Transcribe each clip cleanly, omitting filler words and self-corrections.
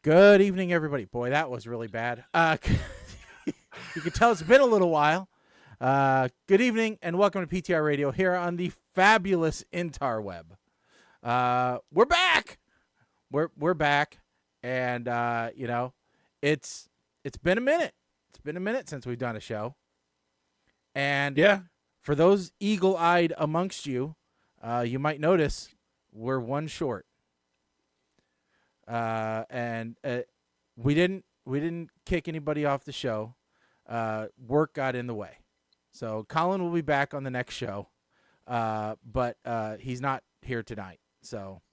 Good evening, everybody. Boy, that was really bad. You can tell it's been a little while. Good evening, and welcome to PTR Radio here on the fabulous interweb. We're back. We're back, and it's been a minute. It's been a minute since we've done a show, and for those eagle-eyed amongst you, you might notice we're one short. And we didn't kick anybody off the show. Work got in the way. So Colin will be back on the next show. But he's not here tonight. So,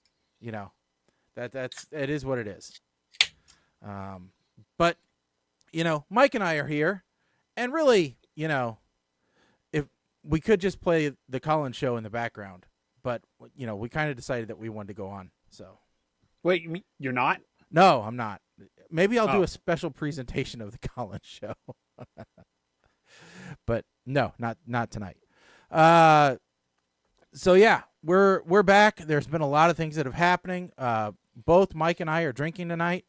it is what it is. But Mike and I are here, and really, if we could just play the Colin show in the background, but we kind of decided that we wanted to go on. So. Wait, you're not? No, I'm not. Maybe I'll do a special presentation of the Colin show. But no, not tonight. So yeah, we're back. There's been a lot of things that have happening. Both Mike and I are drinking tonight.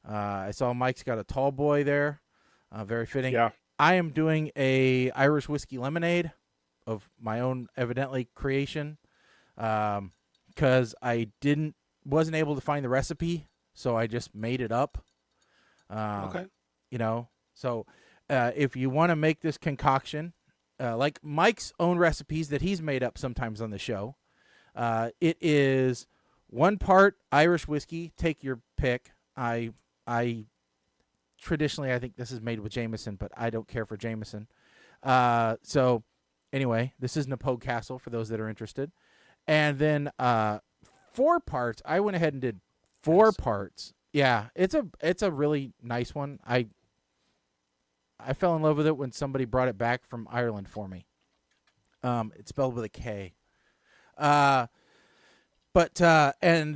I saw Mike's got a tall boy there. Very fitting. Yeah. I am doing a Irish whiskey lemonade of my own evidently creation. Because I wasn't able to find the recipe, so I just made it up. Okay. So if you want to make this concoction, like Mike's own recipes that he's made up sometimes on the show, it is 1 part Irish whiskey. Take your pick. I traditionally, I think this is made with Jameson, but I don't care for Jameson. So anyway, this is Napogue Castle for those that are interested. And then 4 parts. I went ahead and did 4 parts. Yeah, it's a really nice one. I fell in love with it when somebody brought it back from Ireland for me. It's spelled with a K. And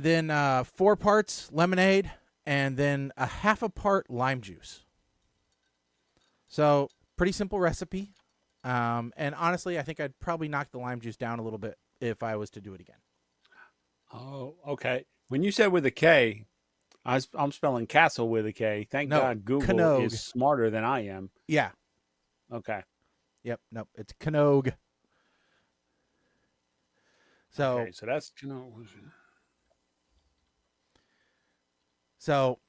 then 4 parts lemonade, and then a half a part lime juice. So pretty simple recipe. And honestly, I think I'd probably knock the lime juice down a little bit if I was to do it again. Oh, okay. When you said with a K, I'm spelling castle with a K. Thank God Google Knogue. is smarter than I am. Yeah. Okay. Yep. No, it's Knogue. So. Okay, so that's Knogue. So,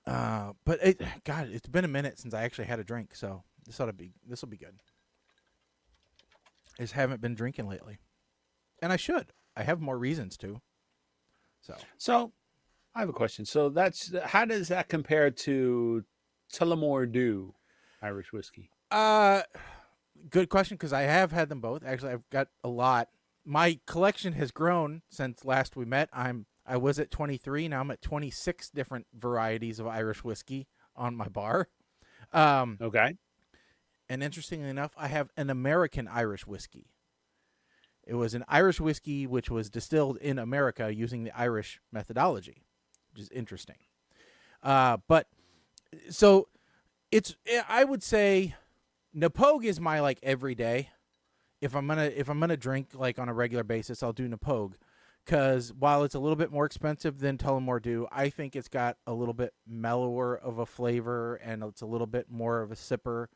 but it's been a minute since I actually had a drink, so this will be good. I just haven't been drinking lately, and I should. I have more reasons to. So, I have a question. So how does that compare to Tullamore Dew Irish whiskey? Good question, because I have had them both. Actually, I've got a lot. My collection has grown since last we met. I was at 23. Now I'm at 26 different varieties of Irish whiskey on my bar. Okay. And interestingly enough, I have an American Irish whiskey. It was an Irish whiskey which was distilled in America using the Irish methodology, which is interesting. But so I would say Napogue is my everyday. If I'm gonna drink on a regular basis, I'll do Napogue, because while it's a little bit more expensive than Tullamore Dew, I think it's got a little bit mellower of a flavor and it's a little bit more of a sipper.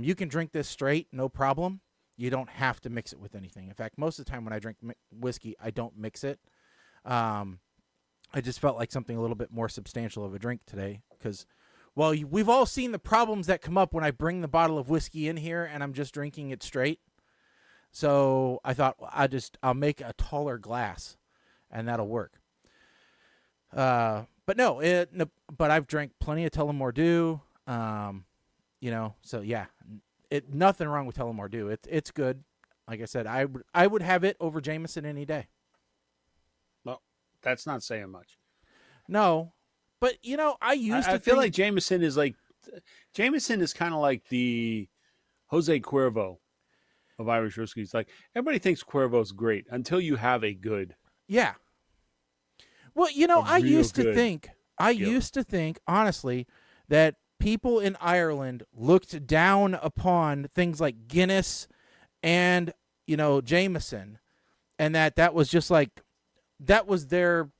You can drink this straight, no problem. You don't have to mix it with anything. In fact, most of the time when I drink whiskey, I don't mix it. I just felt like something a little bit more substantial of a drink today, because, well, we've all seen the problems that come up when I bring the bottle of whiskey in here and I'm just drinking it straight. So I thought I'll make a taller glass, and that'll work. But no, but I've drank plenty of Tullamore Dew. So yeah. Nothing wrong with Tullamore Dew. It's good. Like I said, I would have it over Jameson any day. Well, that's not saying much. No, but I feel like Jameson is kind of like the Jose Cuervo of Irish whiskeys. Like, everybody thinks Cuervo's great until you have a good. Yeah. Well, I used to think honestly that people in Ireland looked down upon things like Guinness and, Jameson, and that was just that was their,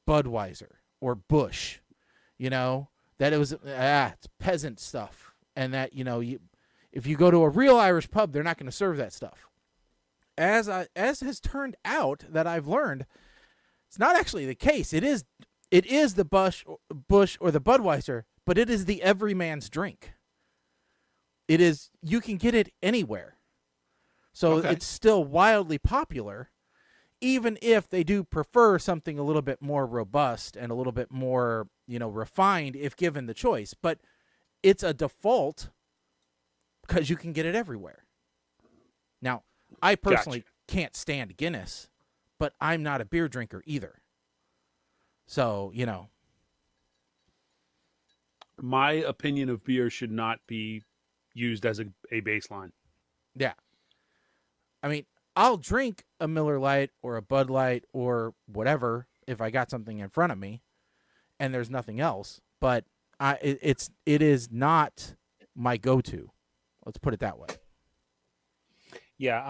Budweiser, or Bush, that it was it's peasant stuff, and that if you go to a real Irish pub, they're not going to serve that stuff. As has turned out, that I've learned, it's not actually the case. It is the Bush or the Budweiser, but it is the everyman's drink. It is, you can get it anywhere. So It's still wildly popular, even if they do prefer something a little bit more robust and a little bit more, refined if given the choice. But it's a default because you can get it everywhere. Now, I personally can't stand Guinness, but I'm not a beer drinker either. So, My opinion of beer should not be used as a baseline. Yeah. I mean, I'll drink a Miller Lite or a Bud Light or whatever if I got something in front of me and there's nothing else, but it is not my go-to. Let's put it that way. Yeah,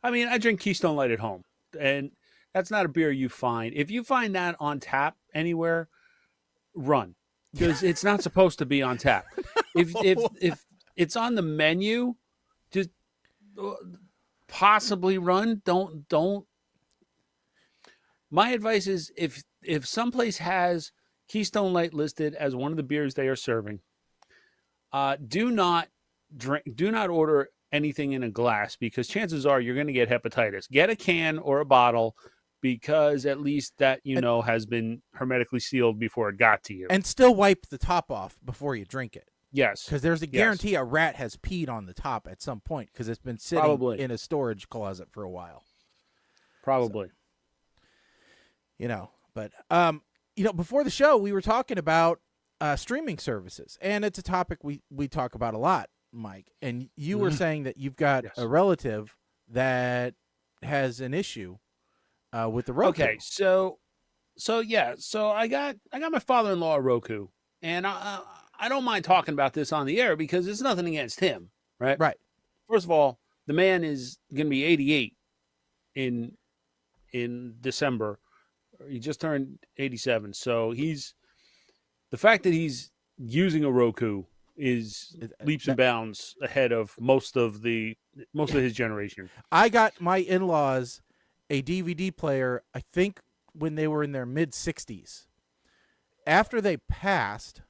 I drink Keystone Light at home, and that's not a beer you find. If you find that on tap anywhere, run, because it's not supposed to be on tap. If it's on the menu, just possibly run. Don't. My advice is if someplace has Keystone Light listed as one of the beers they are serving, do not order anything in a glass, because chances are you're going to get hepatitis. Get a can or a bottle, because at least that has been hermetically sealed before it got to you. And still wipe the top off before you drink it. Yes. Because there's a guarantee a rat has peed on the top at some point because it's been sitting in a storage closet for a while. Probably. So, but before the show we were talking about streaming services, and it's a topic we talk about a lot, Mike. And you were saying that you've got a relative that has an issue with the Roku. Okay, so I got my father-in-law a Roku, and I don't mind talking about this on the air because it's nothing against him, right? Right. First of all, the man is going to be 88 in December. He just turned 87, so the fact that he's using a Roku is leaps and bounds ahead of most of his generation. I got my in-laws a DVD player, I think, when they were in their mid-60s. After they passed,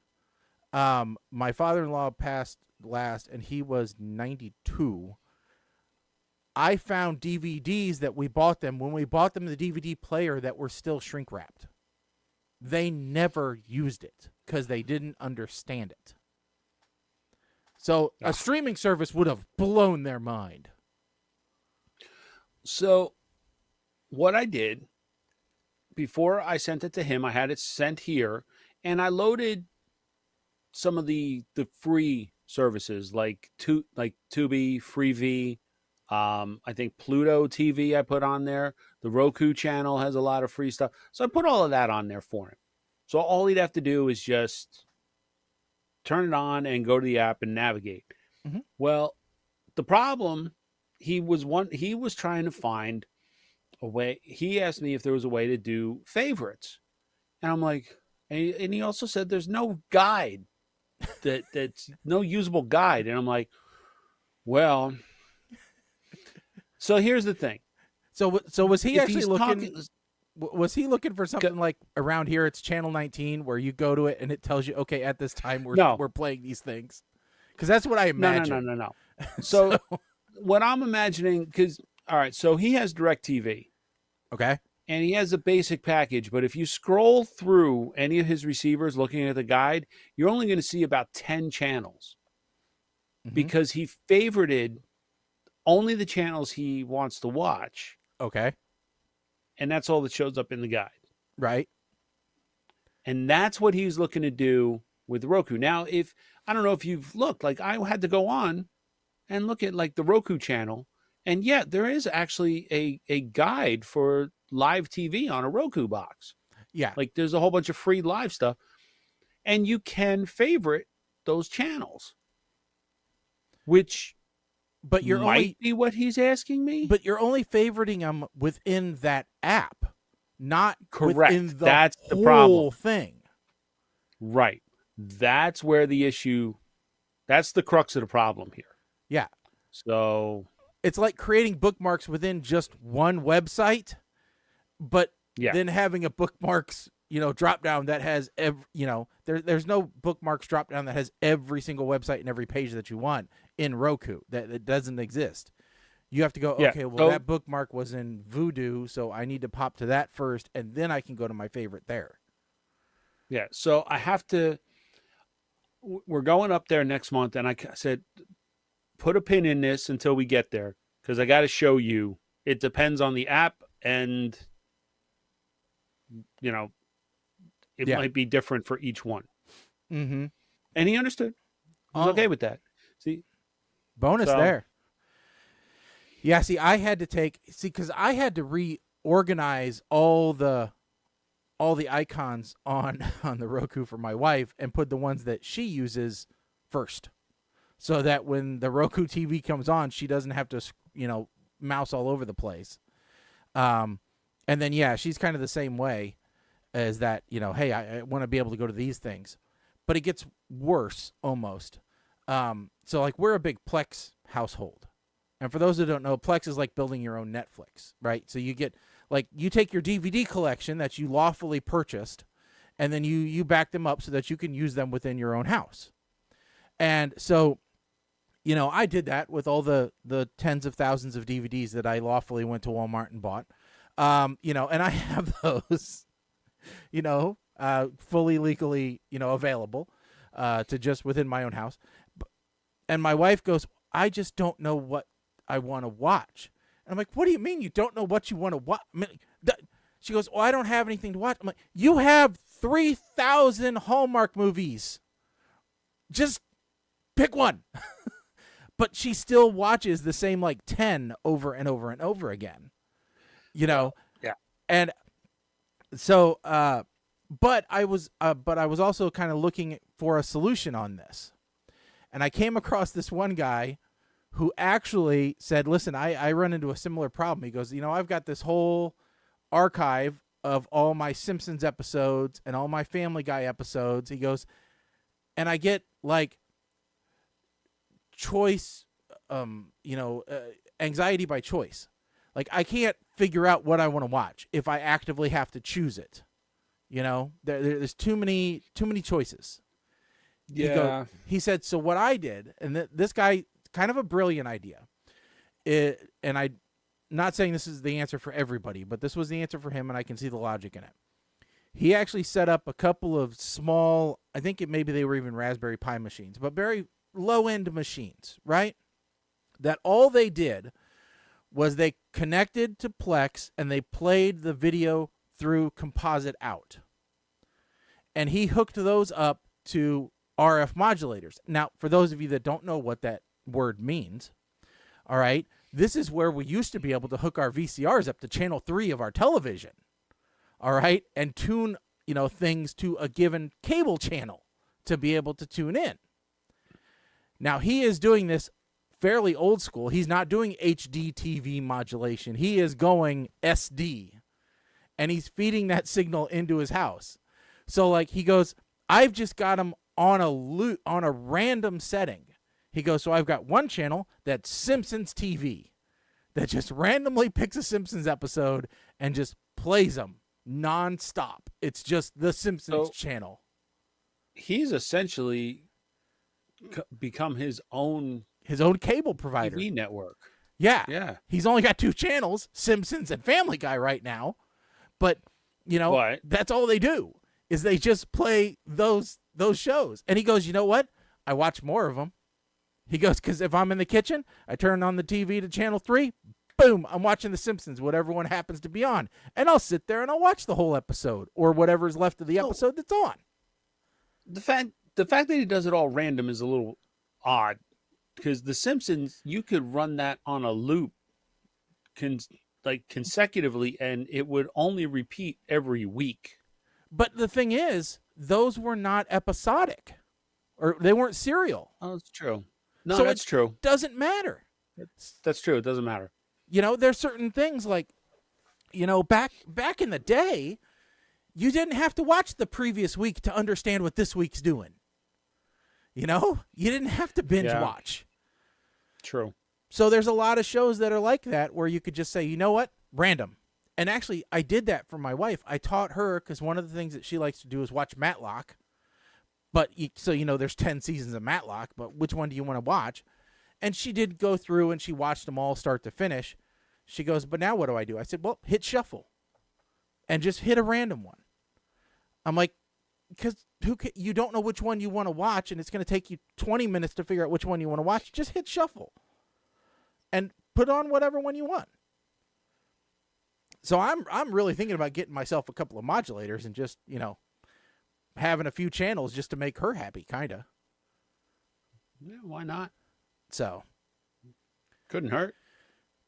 my father-in-law passed last, and he was 92. I found DVDs that we bought them when we bought them the DVD player that were still shrink-wrapped. They never used it because they didn't understand it. So a streaming service would have blown their mind. So what I did, before I sent it to him, I had it sent here, and I loaded some of the free services like Tubi, Freevee, I think Pluto TV I put on there. The Roku channel has a lot of free stuff. So I put all of that on there for him. So all he'd have to do is just turn it on and go to the app and navigate. Mm-hmm. Well, the problem, he was trying to find a way. He asked me if there was a way to do favorites. And I'm like, and he also said there's no guide. That's no usable guide. And I'm like, well, so here's the thing. So was he actually looking? Was he looking for something like around here? It's channel 19, where you go to it and it tells you, okay, at this time we're playing these things. Because that's what I imagine. No. So what I'm imagining, because all right, so he has DirecTV. Okay. And he has a basic package, but if you scroll through any of his receivers looking at the guide, you're only going to see about 10 channels. Mm-hmm. Because he favorited only the channels he wants to watch. Okay. And that's all that shows up in the guide. Right. And that's what he's looking to do with Roku. Now, I don't know if you've looked, like I had to go on and look at like the Roku channel. And yet there is actually a guide for live TV on a Roku box. Yeah. Like there's a whole bunch of free live stuff. And you can favorite those channels. Which might be what he's asking me. But you're only favoriting them within that app. not Correct. within the That's whole the problem. thing. Right. That's where the issue. That's the crux of the problem here. Yeah. So It's like creating bookmarks within just one website, but yeah, then having a bookmarks, drop down that has there's no bookmarks drop down that has every single website and every page that you want in Roku. That doesn't exist. You have to go, Yeah. okay, well, So- that bookmark was in Voodoo, so I need to pop to that first, and then I can go to my favorite there. yeah. So I have to. We're going up there next month, and I said, put a pin in this until we get there, because I got to show you. It depends on the app, and it Yeah. might be different for each one. Mm-hmm. And he understood. He was okay with that. See, bonus So- there. Yeah, see, because I had to reorganize all the icons on the Roku for my wife and put the ones that she uses first, so that when the Roku TV comes on, she doesn't have to mouse all over the place. And then she's kind of the same way as that. Hey, I want to be able to go to these things, but it gets worse almost. So like we're a big Plex household. And for those who don't know, Plex is like building your own Netflix, right? So you get you take your DVD collection that you lawfully purchased, and then you back them up so that you can use them within your own house. And so, I did that with all the tens of thousands of DVDs that I lawfully went to Walmart and bought. And I have those, fully legally, available to just within my own house. And my wife goes, I just don't know what I want to watch. And I'm like, what do you mean you don't know what you want to watch? I mean, she goes, I don't have anything to watch. I'm like, you have 3,000 Hallmark movies. Just pick one. But she still watches the same 10 over and over and over again. Yeah. And so, but I was also kind of looking for a solution on this. And I came across this one guy who actually said, listen, I run into a similar problem. He goes, I've got this whole archive of all my Simpsons episodes and all my Family Guy episodes. He goes, and I get choice, anxiety by choice. I can't figure out what I want to watch if I actively have to choose it. There's too many choices. yeah. He said, so what I did, and this guy, kind of a brilliant idea, and I'm not saying this is the answer for everybody, but this was the answer for him, and I can see the logic in it. He actually set up a couple of small, I think maybe they were even Raspberry Pi machines, but very low-end machines, right? That all they did was they connected to Plex, and they played the video through composite out. And he hooked those up to RF modulators. Now, for those of you that don't know what that word means, all right, this is where we used to be able to hook our VCRs up to channel 3 of our television, all right, and tune, things to a given cable channel to be able to tune in. Now, he is doing this fairly old school. He's not doing HD TV modulation. He is going SD, and he's feeding that signal into his house. So, he goes, I've just got him on a random setting. He goes, so I've got one channel that's Simpsons TV that just randomly picks a Simpsons episode and just plays them nonstop. It's just the Simpsons channel. He's essentially become his own cable provider. TV network. Yeah. Yeah. He's only got 2 channels, Simpsons and Family Guy right now. But, that's all they do is they just play those shows. And he goes, you know what? I watch more of them. He goes, because if I'm in the kitchen, I turn on the TV to channel 3, boom, I'm watching The Simpsons, whatever one happens to be on. And I'll sit there and I'll watch the whole episode or whatever's left of the episode that's on. The fact that he does it all random is a little odd, because The Simpsons, you could run that on a loop consecutively, and it would only repeat every week. But the thing is, those were not episodic, or they weren't serial. Oh, that's true. No, So that's true. Doesn't matter. That's true. It doesn't matter. There's certain things back in the day, you didn't have to watch the previous week to understand what this week's doing. You didn't have to binge watch. True. So there's a lot of shows that are like that where you could just say, you know what, random. And actually, I did that for my wife. I taught her, because one of the things that she likes to do is watch Matlock. But there's 10 seasons of Matlock, but which one do you want to watch? And she did go through and she watched them all start to finish. She goes, but now what do? I said, well, hit shuffle and just hit a random one. I'm like, because you don't know which one you want to watch, and it's going to take you 20 minutes to figure out which one you want to watch. Just hit shuffle and put on whatever one you want. So I'm really thinking about getting myself a couple of modulators and just, having a few channels just to make her happy, kind of. Yeah, why not? So. Couldn't hurt.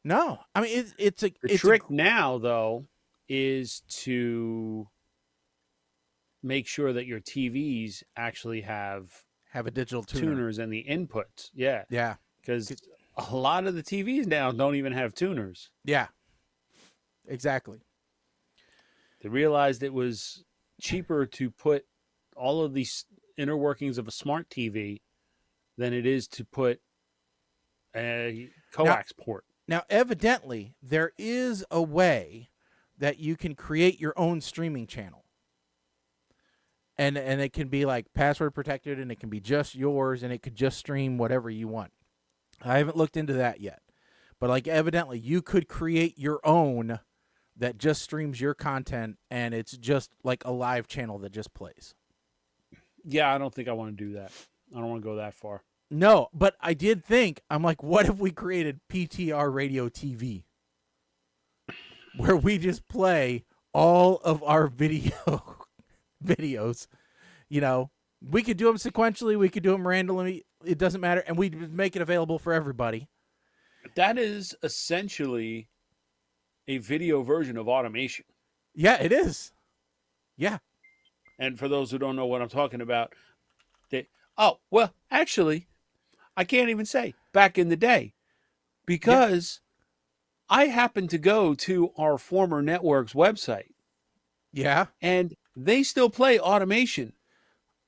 No. I mean, the trick now, though, is to make sure that your TVs actually have a digital tuners and the inputs. Yeah. Yeah. Because a lot of the TVs now don't even have tuners. Yeah. Exactly. They realized it was cheaper to put all of these inner workings of a smart TV than it is to put a coax port. Now, evidently, there is a way that you can create your own streaming channel. And it can be like password protected, and it can be just yours, and it could just stream whatever you want. I haven't looked into that yet. But evidently, you could create your own that just streams your content, and it's just like a live channel that just plays. Yeah, I don't think I want to do that. I don't want to go that far. No, but I did think, I'm like, what if we created PTR Radio TV? Where we just play all of our videos. We could do them sequentially. We could do them randomly. It doesn't matter. And we make it available for everybody. That is essentially a video version of automation. Yeah, it is. Yeah. And for those who don't know what I'm talking about, actually, I can't even say back in the day, because I happened to go to our former network's website. Yeah. And they still play automation.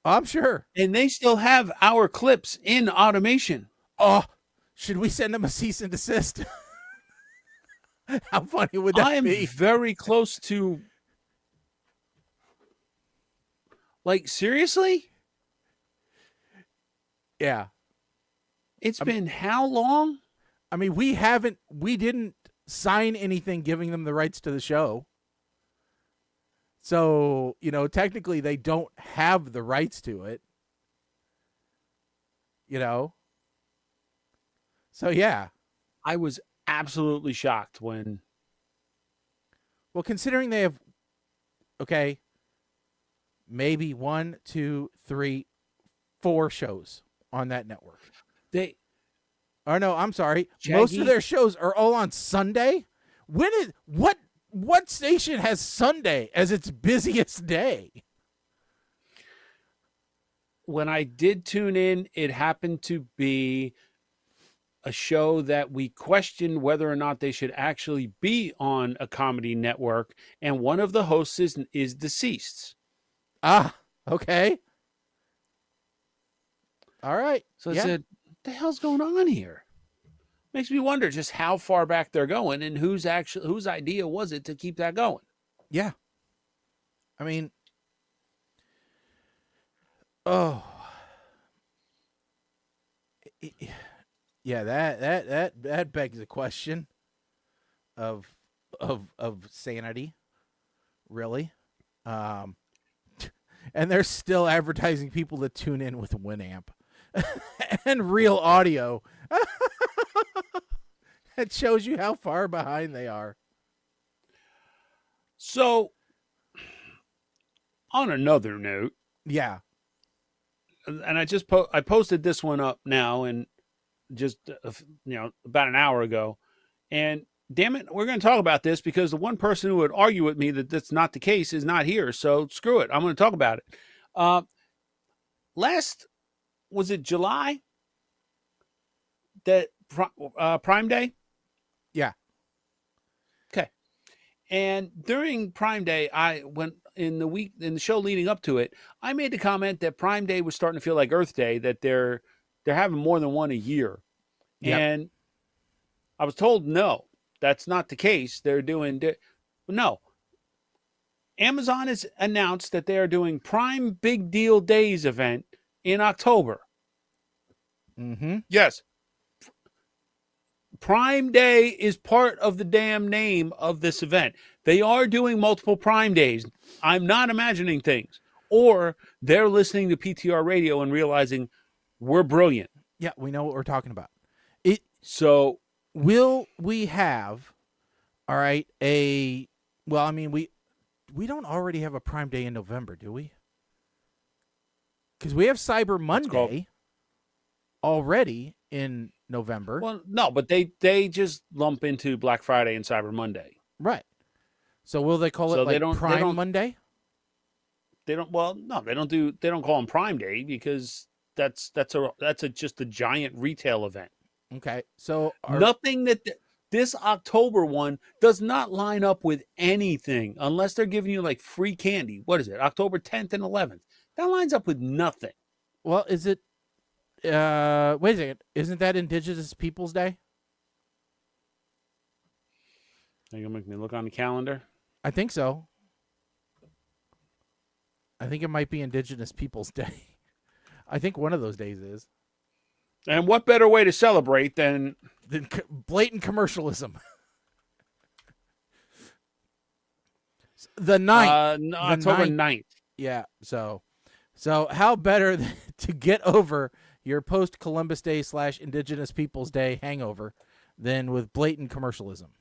I'm sure. And they still have our clips in automation. Oh, should we send them a cease and desist? How funny would that be? I am very close to... seriously? Yeah. It's been how long? I mean, we didn't sign anything giving them the rights to the show. So, technically they don't have the rights to it. So, yeah. I was absolutely shocked when... Well, considering they have, maybe 1, 2, 3, 4 shows on that network. I'm sorry. Shaggy? Most of their shows are all on Sunday. What station has Sunday as its busiest day? When I did tune in, it happened to be a show that we questioned whether or not they should actually be on a comedy network, and one of the hosts is deceased. Ah, okay. All right. So I said, what the hell's going on here? Makes me wonder just how far back they're going and whose idea was it to keep that going. Yeah. I mean, yeah, that begs the question of sanity, really. And they're still advertising people to tune in with Winamp and real audio. It shows you how far behind they are. So, on another note, yeah, and I posted this one up now, and just about an hour ago, and damn it, we're going to talk about this because the one person who would argue with me that that's not the case is not here. So screw it, I'm going to talk about it. Was it July? That Prime Day? Yeah. Okay. And during Prime Day, I went in the show leading up to it, I made the comment that Prime Day was starting to feel like Earth Day, that they're having more than one a year. Yep. And I was told no, that's not the case. No. Amazon has announced that they are doing Prime Big Deal Days event in October. Mm-hmm. Yes. Prime Day is part of the damn name of this event. They are doing multiple Prime Days. I'm not imagining things. Or they're listening to PTR Radio and realizing we're brilliant. Yeah, we know what we're talking about. So Will we have, all right, we don't already have a Prime Day in November, do we? Because we have Cyber Monday already in November. Well, no, but they just lump into Black Friday and Cyber Monday. Right. So will they call it like Prime Monday? They don't. Well, no, they don't do. They don't call them Prime Day because that's just a giant retail event. Okay. So nothing that this October one does not line up with anything unless they're giving you like free candy. What is it? October 10th and 11th. That lines up with nothing. Well, is it? Wait a second. Isn't that Indigenous Peoples Day? Are you gonna make me look on the calendar? I think so. I think it might be Indigenous Peoples Day. I think one of those days is. And what better way to celebrate than blatant commercialism? The 9th. October 9th. Yeah. So how better to get over your post-Columbus Day / Indigenous Peoples Day hangover than with blatant commercialism?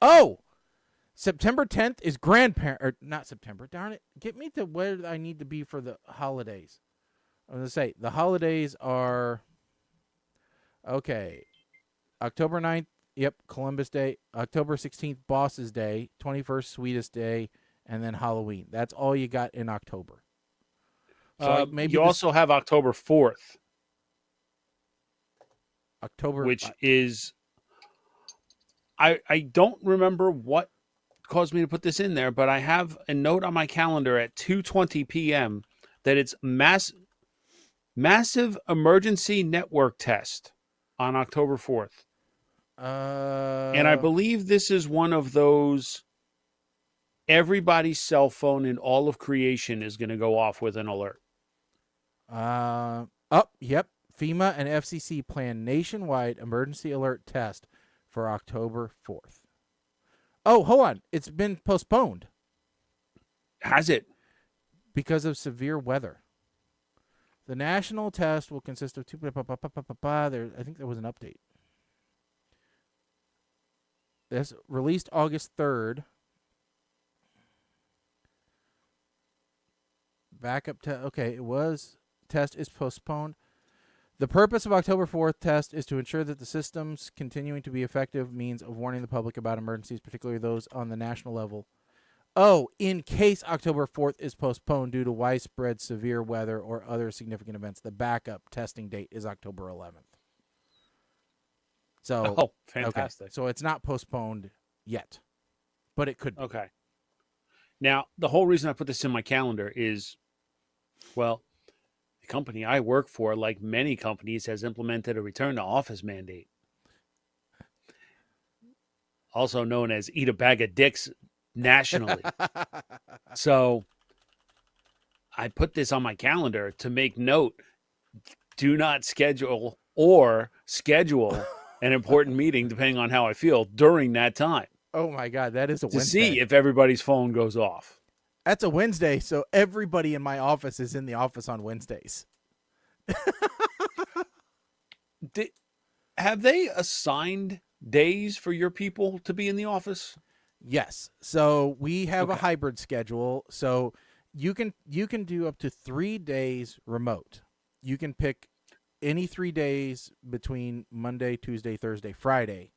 Oh! September 10th is not September. Darn it. Get me to where I need to be for the holidays. I'm going to say the holidays are, okay, October 9th, yep, Columbus Day. October 16th, Boss's Day. 21st, Sweetest Day. And then Halloween. That's all you got in October. So maybe you also have October 4th. Which is, I don't remember what caused me to put this in there, but I have a note on my calendar at 2:20 p.m. that it's massive emergency network test on October 4th. And I believe this is one of those everybody's cell phone in all of creation is going to go off with an alert. Yep. FEMA and FCC plan nationwide emergency alert test for October 4th. Oh, hold on. It's been postponed. Has it? Because of severe weather. The national test will consist of two. I think there was an update. This released August 3rd. Backup okay, test is postponed. The purpose of October 4th test is to ensure that the system's continuing to be effective means of warning the public about emergencies, particularly those on the national level. Oh, in case October 4th is postponed due to widespread severe weather or other significant events, the backup testing date is October 11th. So, fantastic. Okay. So it's not postponed yet, but it could be. Okay. Now, the whole reason I put this in my calendar is, well, the company I work for, like many companies, has implemented a return to office mandate. Also known as eat a bag of dicks nationally. So I put this on my calendar to make note. Do not schedule an important meeting, depending on how I feel, during that time. Oh, my God. That is a to Wednesday. See if everybody's phone goes off. That's a Wednesday, so everybody in my office is in the office on Wednesdays. Have they assigned days for your people to be in the office? Yes. So we have a hybrid schedule. So you can do up to 3 days remote. You can pick any 3 days between Monday, Tuesday, Thursday, Friday,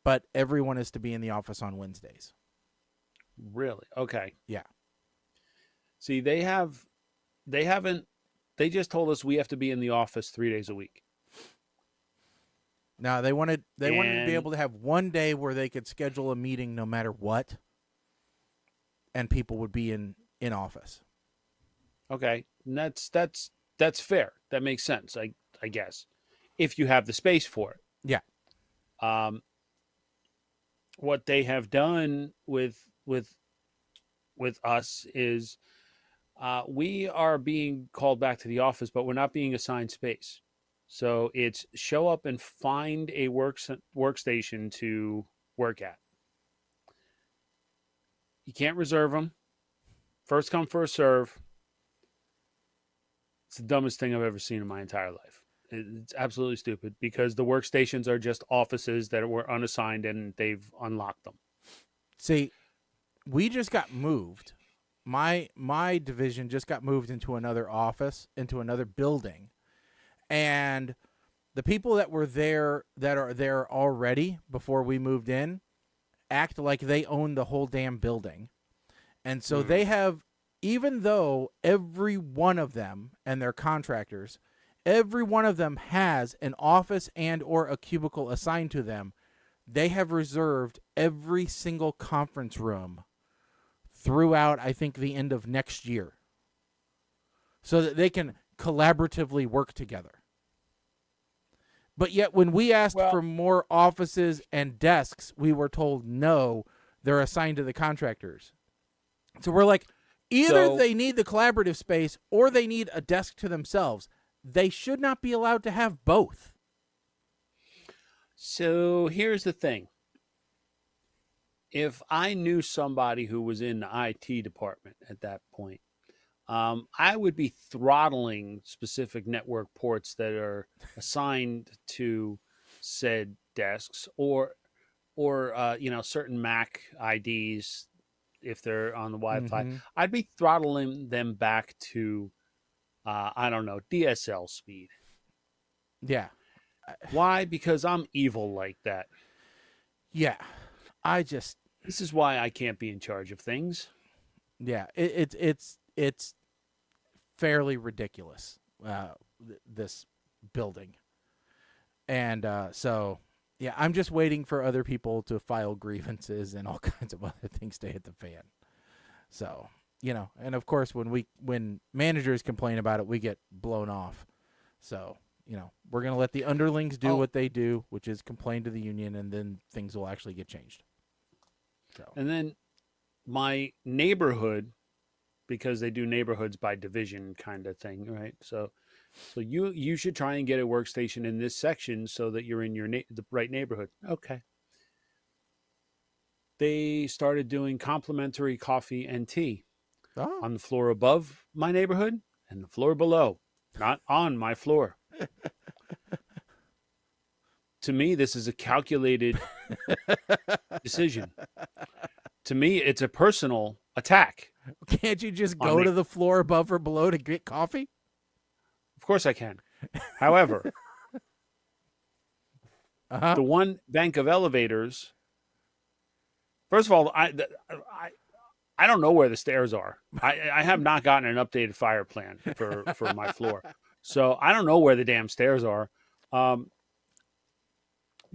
but everyone is to be in the office on Wednesdays. Really? Okay. Yeah. See, they just told us we have to be in the office 3 days a week. No, they wanted to be And able to have one day where they could schedule a meeting no matter what, and people would be in office. okay, and that's fair. That makes sense. I guess if you have the space for it. Yeah. What they have done with us is we are being called back to the office, but we're not being assigned space. So it's show up and find a workstation to work at. You can't reserve them. First come, first serve. It's the dumbest thing I've ever seen in my entire life. It's absolutely stupid because the workstations are just offices that were unassigned and they've unlocked them. See, we just got moved. My division just got moved into another office, into another building. And the people that were there, that are there already before we moved in, act like they own the whole damn building. And so they have, even though every one of them and their contractors, every one of them has an office and or a cubicle assigned to them, they have reserved every single conference room throughout, I think, the end of next year, so that they can collaboratively work together. But yet when we asked for more offices and desks, we were told no, they're assigned to the contractors. So we're like, either they need the collaborative space or they need a desk to themselves. They should not be allowed to have both. So here's the thing. If I knew somebody who was in the IT department at that point, I would be throttling specific network ports that are assigned to said desks, or certain Mac IDs if they're on the Wi-Fi. Mm-hmm. I'd be throttling them back to I don't know, DSL speed. Yeah. Why? Because I'm evil like that. Yeah. This is why I can't be in charge of things. Yeah. It's fairly ridiculous, this building. And so, yeah, I'm just waiting for other people to file grievances and all kinds of other things to hit the fan. So, and of course, when managers complain about it, we get blown off. So, we're going to let the underlings do what they do, which is complain to the union, and then things will actually get changed. So. And then my neighborhood, because they do neighborhoods by division kind of thing, right? So you should try and get a workstation in this section so that you're in the right neighborhood. Okay. They started doing complimentary coffee and tea on the floor above my neighborhood and the floor below, not on my floor. To me, this is a calculated decision. To me, it's a personal attack. Can't you just go to the floor above or below to get coffee? Of course I can. However, the one bank of elevators, first of all, I don't know where the stairs are. I have not gotten an updated fire plan for my floor. So I don't know where the damn stairs are.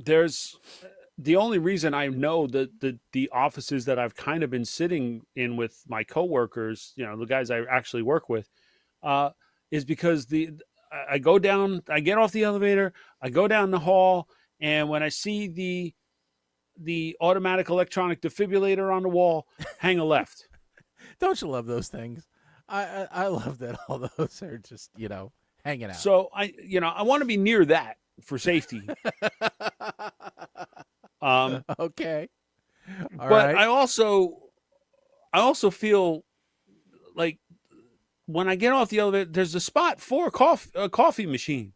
There's the only reason I know the offices that I've kind of been sitting in with my coworkers, the guys I actually work with, is because I go down, I get off the elevator, I go down the hall, and when I see the automatic electronic defibrillator on the wall, hang a left. Don't you love those things? I love that all those are just, hanging out. So I want to be near that for safety. Okay. All right. I also feel like when I get off the elevator, there's a spot for a coffee machine.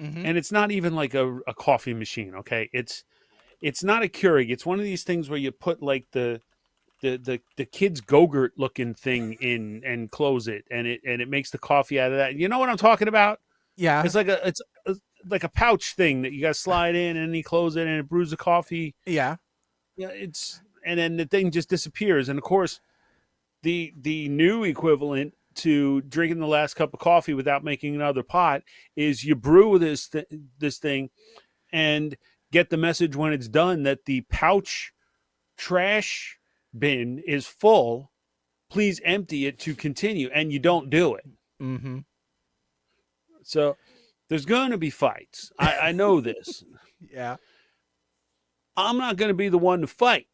Mm-hmm. And it's not even like a coffee machine. Okay. It's not a Keurig. It's one of these things where you put like the kid's Go-Gurt looking thing in and close it, and it makes the coffee out of that. You know what I'm talking about? Yeah. It's like a pouch thing that you got to slide in, and then you close it, and it brews the coffee. Yeah. Yeah. And then the thing just disappears. And of course, the new equivalent to drinking the last cup of coffee without making another pot is you brew this thing and get the message when it's done that the pouch trash bin is full. Please empty it to continue, and you don't do it. Mm-hmm. So there's going to be fights. I know this. Yeah. I'm not going to be the one to fight.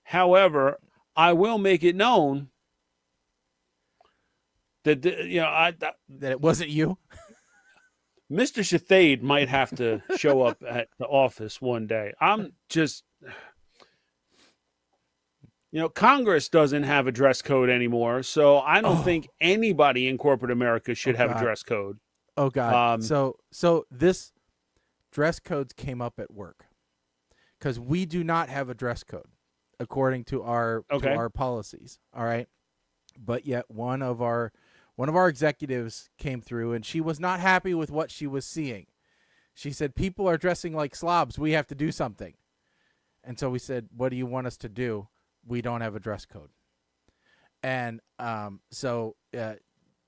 However, I will make it known that that it wasn't you. Mr. Shathade might have to show up at the office one day. I'm just, Congress doesn't have a dress code anymore, so I don't think anybody in corporate America should have a dress code. Oh God! So this dress codes came up at work because we do not have a dress code according to our policies. All right, but yet one of our executives came through and she was not happy with what she was seeing. She said, "People are dressing like slobs. We have to do something." And so we said, "What do you want us to do? We don't have a dress code." And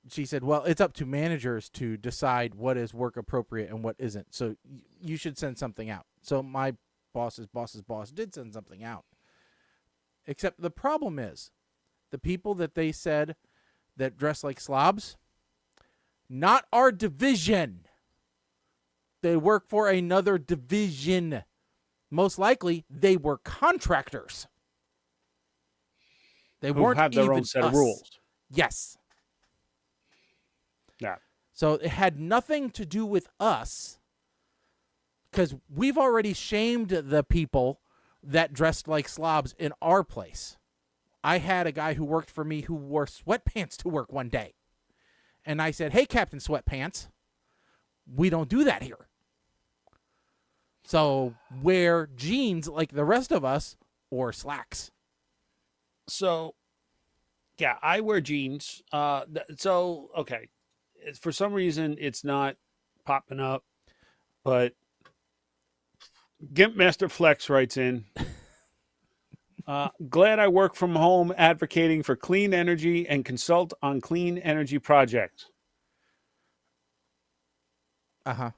she said, "Well, it's up to managers to decide what is work appropriate and what isn't. So you should send something out." So my boss's boss's boss did send something out. Except the problem is the people that they said that dress like slobs, not our division. They work for another division. Most likely, they were contractors. They weren't have their even own set us. of rules. Yes. Yeah. So it had nothing to do with us because we've already shamed the people that dressed like slobs in our place. I had a guy who worked for me who wore sweatpants to work one day. And I said, "Hey, Captain Sweatpants, we don't do that here. So wear jeans like the rest of us or slacks." So, yeah, I wear jeans. Okay. For some reason, it's not popping up, but Gimp Master Flex writes in, glad I work from home advocating for clean energy and consult on clean energy projects. Uh-huh.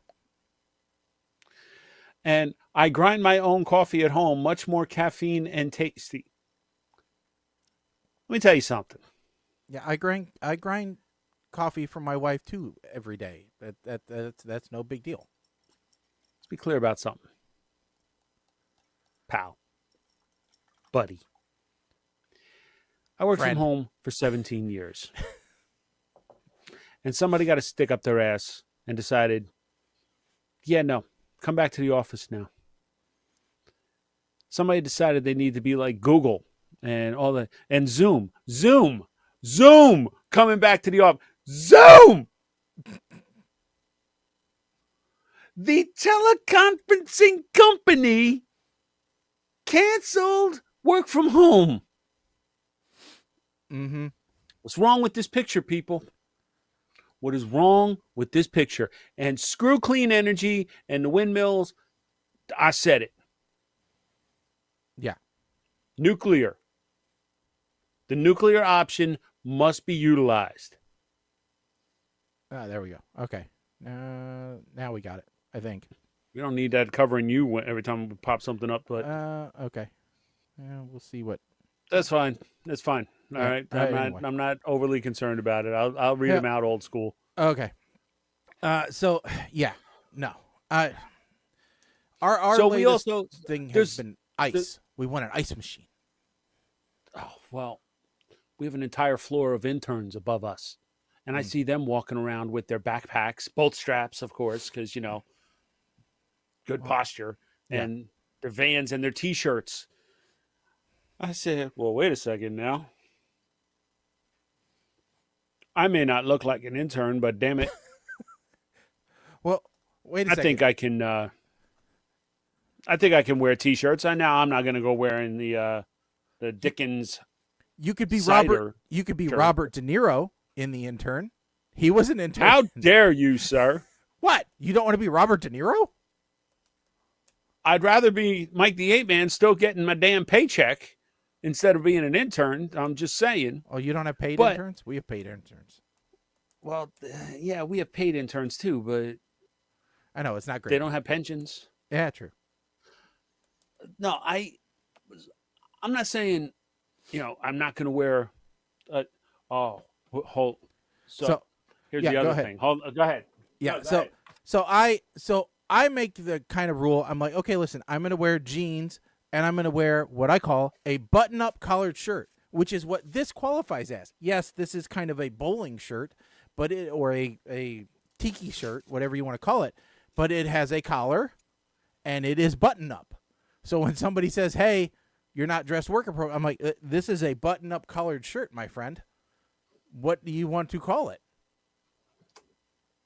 And I grind my own coffee at home, much more caffeine and tasty. Let me tell you something. Yeah, I grind coffee for my wife too every day. That's no big deal. Let's be clear about something. Pal. Buddy. I worked from home for 17 years. And somebody got a stick up their ass and decided, yeah, no, come back to the office now. Somebody decided they need to be like Google and all that, and Zoom, coming back to the office. Zoom! The teleconferencing company canceled work from home. Mm-hmm. What's wrong with this picture, people? What is wrong with this picture? And screw clean energy and the windmills. I said it. Yeah. Nuclear. The nuclear option must be utilized. There we go. Okay. Now we got it, I think. We don't need that covering you every time we pop something up, but okay. We'll see what. That's fine. That's fine. All right. Anyway. I'm not overly concerned about it. I'll read them out old school. Okay. So yeah, no. Our so we latest also thing has been ice. We want an ice machine. Oh well, we have an entire floor of interns above us, and I see them walking around with their backpacks, both straps, of course, because good posture, and their Vans and their T-shirts. I said, well, wait a second now. I may not look like an intern, but damn it. Well, wait a second. I think I can wear T-shirts. I'm not going to go wearing the Dickens. You could be cider Robert. You could be shirt. Robert De Niro in The Intern. He was an intern. How dare you, sir? What? You don't want to be Robert De Niro? I'd rather be Mike the Ape Man, still getting my damn paycheck instead of being an intern. I'm just saying. Oh, you don't have paid But- interns? We have paid interns. Well, yeah, we have paid interns too, but I know it's not great. they don't have pensions. Yeah, true. No, I'm not saying, I'm not going to wear. Hold. So here's yeah, the go other ahead. thing. Go ahead. Yeah. No, go So ahead. I make the kind of rule. I'm like, okay, listen, I'm going to wear jeans and I'm going to wear what I call a button-up collared shirt, which is what this qualifies as. Yes, this is kind of a bowling shirt, or a tiki shirt, whatever you want to call it, but it has a collar and it is button-up. So when somebody says, "Hey, you're not dressed work appropriate," I'm like, "This is a button-up collared shirt, my friend. What do you want to call it?"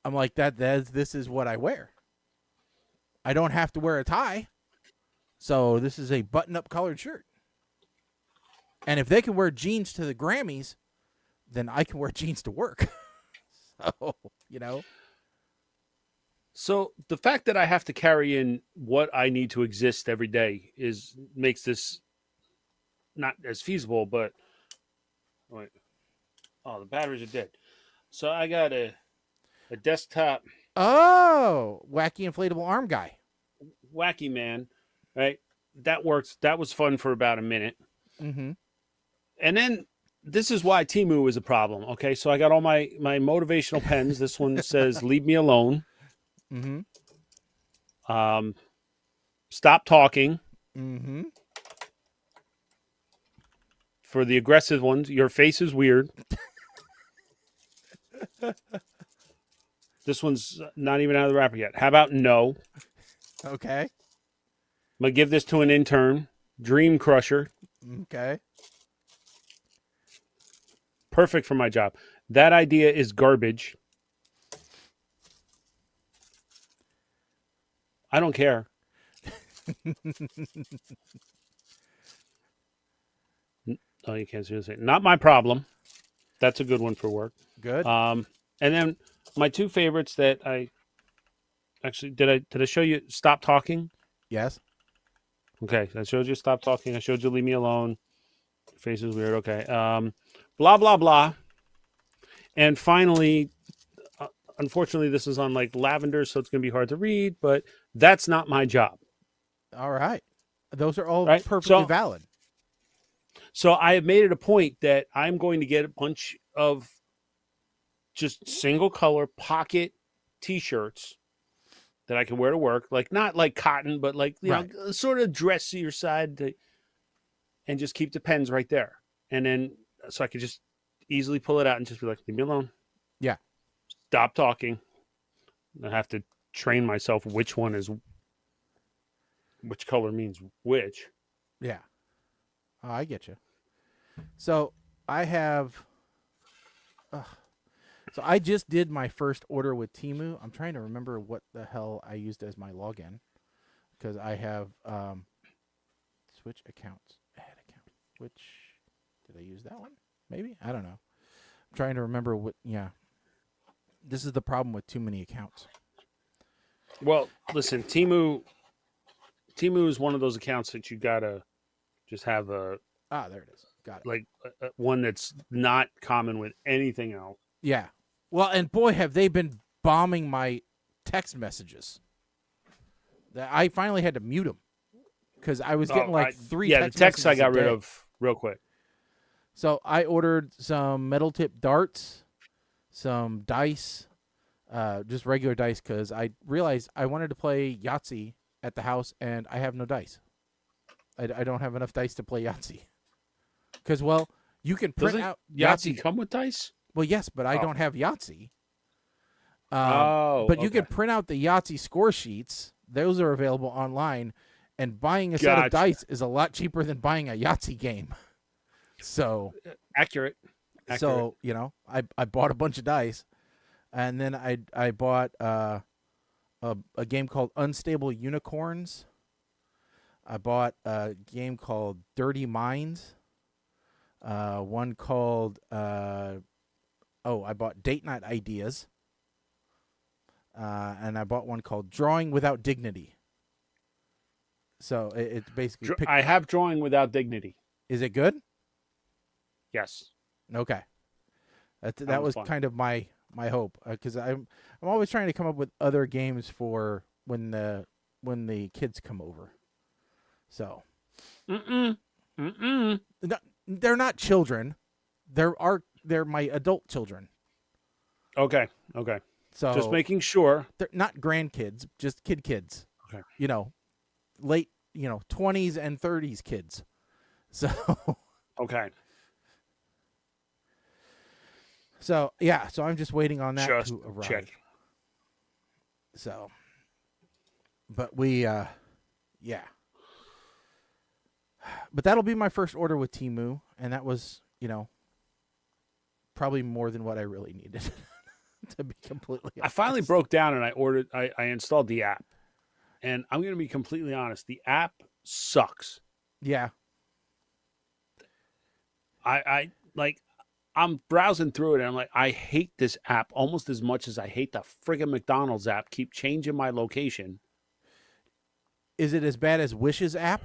I'm like, this is what I wear. I don't have to wear a tie. So this is a button-up collared shirt. And if they can wear jeans to the Grammys, then I can wear jeans to work. So, So the fact that I have to carry in what I need to exist every day makes this not as feasible. But wait, the batteries are dead. So I got a desktop Oh, wacky inflatable arm guy. wacky man, right? That works. That was fun for about a minute. Mm-hmm. And then this is why Temu is a problem. Okay, so I got all my motivational pens. This one says "Leave me alone." Mm-hmm. Stop talking. Mm-hmm. For the aggressive ones, your face is weird. This one's not even out of the wrapper yet. How about no? Okay. I'm gonna give this to an intern. Dream crusher. Okay. Perfect for my job. That idea is garbage. I don't care. Oh, you can't see this. Not my problem. That's a good one for work. Good. And then my two favorites that I actually did I show you stop talking? Yes. Okay, I showed you stop talking. I showed you leave me alone. Your face is weird. Okay. Blah blah blah. And finally, unfortunately, this is on like lavender, so it's going to be hard to read. But that's not my job. All right. Those are all Right, perfectly so- valid. So I have made it a point that I'm going to get a bunch of just single color pocket T-shirts that I can wear to work, like not like cotton, but like Right. sort of dressier side, and just keep the pens right there, and then so I could just easily pull it out and just be like, "Leave me alone." Yeah. Stop talking. I have to train myself which color means which. Yeah. Oh, I get you. So I have. So I just did my first order with Temu. I'm trying to remember what the hell I used as my login, because I have switch accounts, add account. Which did I use that one? Maybe, I don't know. I'm trying to remember what. Yeah. This is the problem with too many accounts. Well, listen, Temu is one of those accounts that you gotta just have There it is. Got it. like one that's not common with anything else. Yeah. Well, and boy, have they been bombing my text messages. I finally had to mute them because I was getting three. Yeah, text the text I messages a got rid day. of real quick. So I ordered some metal tip darts, some dice, just regular dice, because I realized I wanted to play Yahtzee at the house, and I have no dice. I don't have enough dice to play Yahtzee. Because, well, you can print Doesn't out Yahtzee come with dice? Well, yes, but I don't have Yahtzee. But you can print out the Yahtzee score sheets. Those are available online, and buying a set of dice is a lot cheaper than buying a Yahtzee game. So accurate. So I bought a bunch of dice, and then I bought a game called Unstable Unicorns. I bought a game called Dirty Minds. One called I bought Date Night Ideas. And I bought one called Drawing Without Dignity. So it's basically I have Drawing Without Dignity. Is it good? Yes. Okay. That was fun. kind of my hope, because I'm always trying to come up with other games for when the kids come over. So. No, they're not children. They're my adult children. Okay. So just making sure. They're not grandkids, just kids. Okay. Late, 20s and 30s kids. So. Okay. So yeah, so I'm just waiting on that Just to arrive. check. So, but we, yeah. But that'll be my first order with Temu, and that was, probably more than what I really needed. To be completely honest. I finally broke down and I installed the app. And I'm going to be completely honest, the app sucks. Yeah. I'm browsing through it and I'm like, I hate this app almost as much as I hate the friggin' McDonald's app. Keep changing my location. Is it as bad as Wish's app?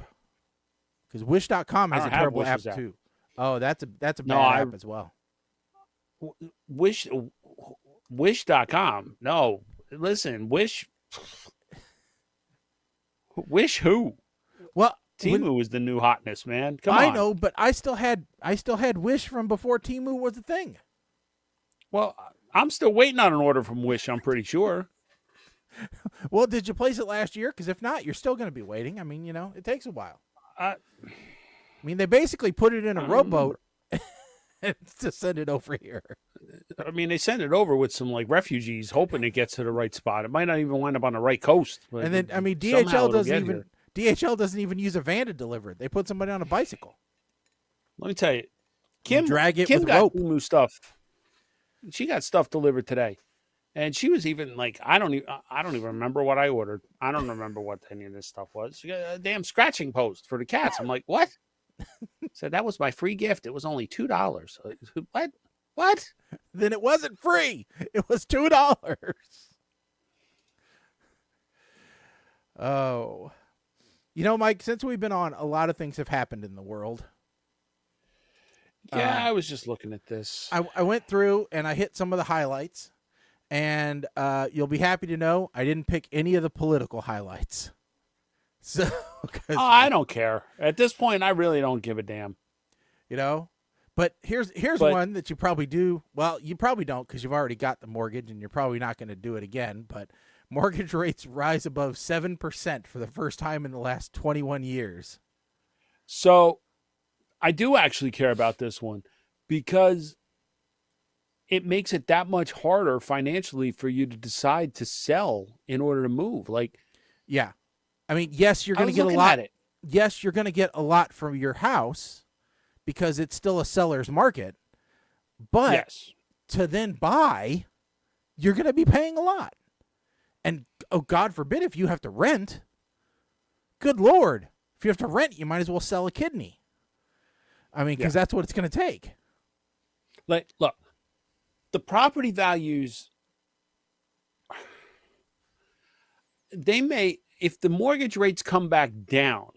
Because Wish.com has a terrible app too. Oh, that's a bad app as well. Wish.com. No, listen, Wish who? Well, Temu is the new hotness, man. Come on. I know, but I still had Wish from before Temu was a thing. Well, I'm still waiting on an order from Wish, I'm pretty sure. Well, did you place it last year? Because if not, you're still going to be waiting. I mean, it takes a while. They basically put it in a rowboat to send it over here. I mean, they send it over with some refugees, hoping it gets to the right spot. It might not even wind up on the right coast. And then, DHL doesn't even use a van to deliver it. They put somebody on a bicycle. Let me tell you, Kim drag it with with got rope. Temu stuff. She got stuff delivered today, and she was even like, I don't even remember what I ordered. I don't remember what any of this stuff was. She got a damn scratching post for the cats. I'm like, what? Said that was my free gift. It was only $2. What? Then it wasn't free. It was $2. Oh. Mike, since we've been on, a lot of things have happened in the world. Yeah, I was just looking at this. I went through and I hit some of the highlights, and you'll be happy to know I didn't pick any of the political highlights. So, I don't care. At this point, I really don't give a damn. But here's one that you probably do. Well, you probably don't because you've already got the mortgage and you're probably not going to do it again. But mortgage rates rise above 7% for the first time in the last 21 years. So I do actually care about this one because it makes it that much harder financially for you to decide to sell in order to move. Yeah. I mean, yes, you're going to get a lot. Yes, you're going to get a lot from your house because it's still a seller's market. But to then buy, you're going to be paying a lot. And, oh, God forbid, if you have to rent, good Lord, if you have to rent, you might as well sell a kidney. I mean, because that's what it's going to take. Look, the property values, they may, if the mortgage rates come back down,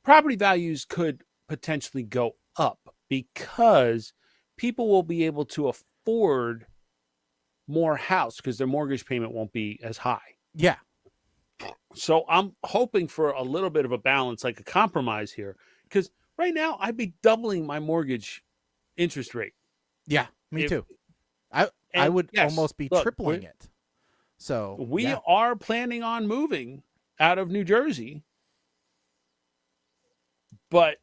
property values could potentially go up because people will be able to afford more house because their mortgage payment won't be as high. Yeah. So I'm hoping for a little bit of a balance, like a compromise here, because right now I'd be doubling my mortgage interest rate. Yeah, me too. I would almost be tripling it. So we are planning on moving out of New Jersey, but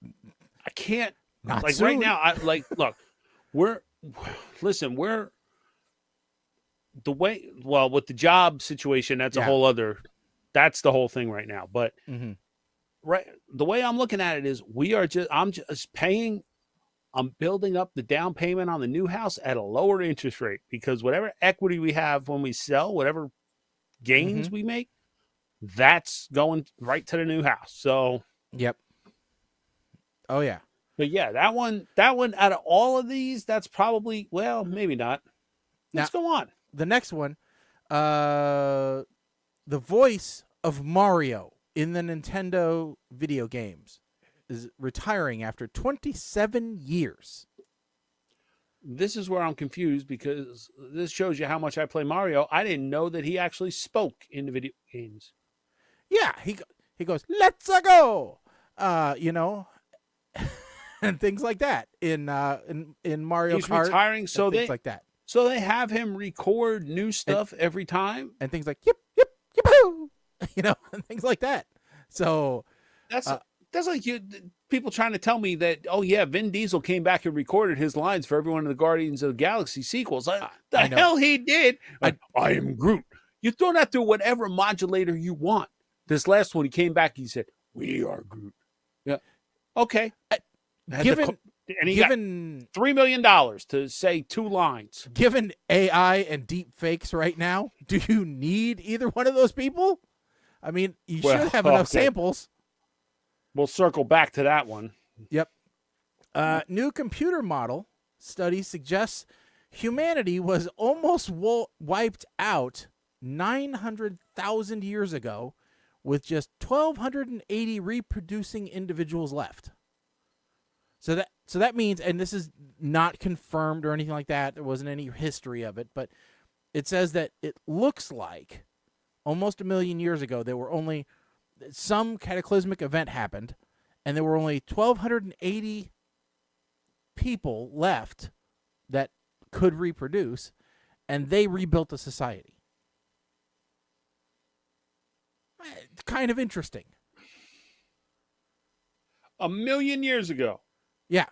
I can't. Not soon. Right now. Look, we're the way. Well, with the job situation, that's a whole other. That's the whole thing right now. But right, the way I'm looking at it is, I'm just paying. I'm building up the down payment on the new house at a lower interest rate because whatever equity we have when we sell, whatever gains we make, that's going right to the new house. So, yep. Oh yeah. But yeah, that one out of all of these, that's probably, well, maybe not. Let's go on. The next one, the voice of Mario in the Nintendo video games is retiring after 27 years. This is where I'm confused because this shows you how much I play Mario. I didn't know that he actually spoke in the video games. Yeah, he goes, "Let's go," and things like that in Mario He's Kart. Retiring, so things like that, so they have him record new stuff every time, and things like yip yip yip, and things like that. So that's like people trying to tell me that, oh yeah, Vin Diesel came back and recorded his lines for every one of the Guardians of the Galaxy sequels. The hell he did. I am Groot. You throw that through whatever modulator you want. This last one, he came back, he said, "We are Groot." Yeah. Okay. Given got $3 million to say 2 lines. Given AI and deep fakes right now, do you need either one of those people? I mean, you should have enough samples. We'll circle back to that one. Yep. New computer model study suggests humanity was almost wiped out 900,000 years ago with just 1,280 reproducing individuals left. So that means, and this is not confirmed or anything like that, there wasn't any history of it, but it says that it looks like almost 1 million years ago there were only some cataclysmic event happened, and there were only 1,280 people left that could reproduce, and they rebuilt the society. Kind of interesting. 1 million years ago. Yeah.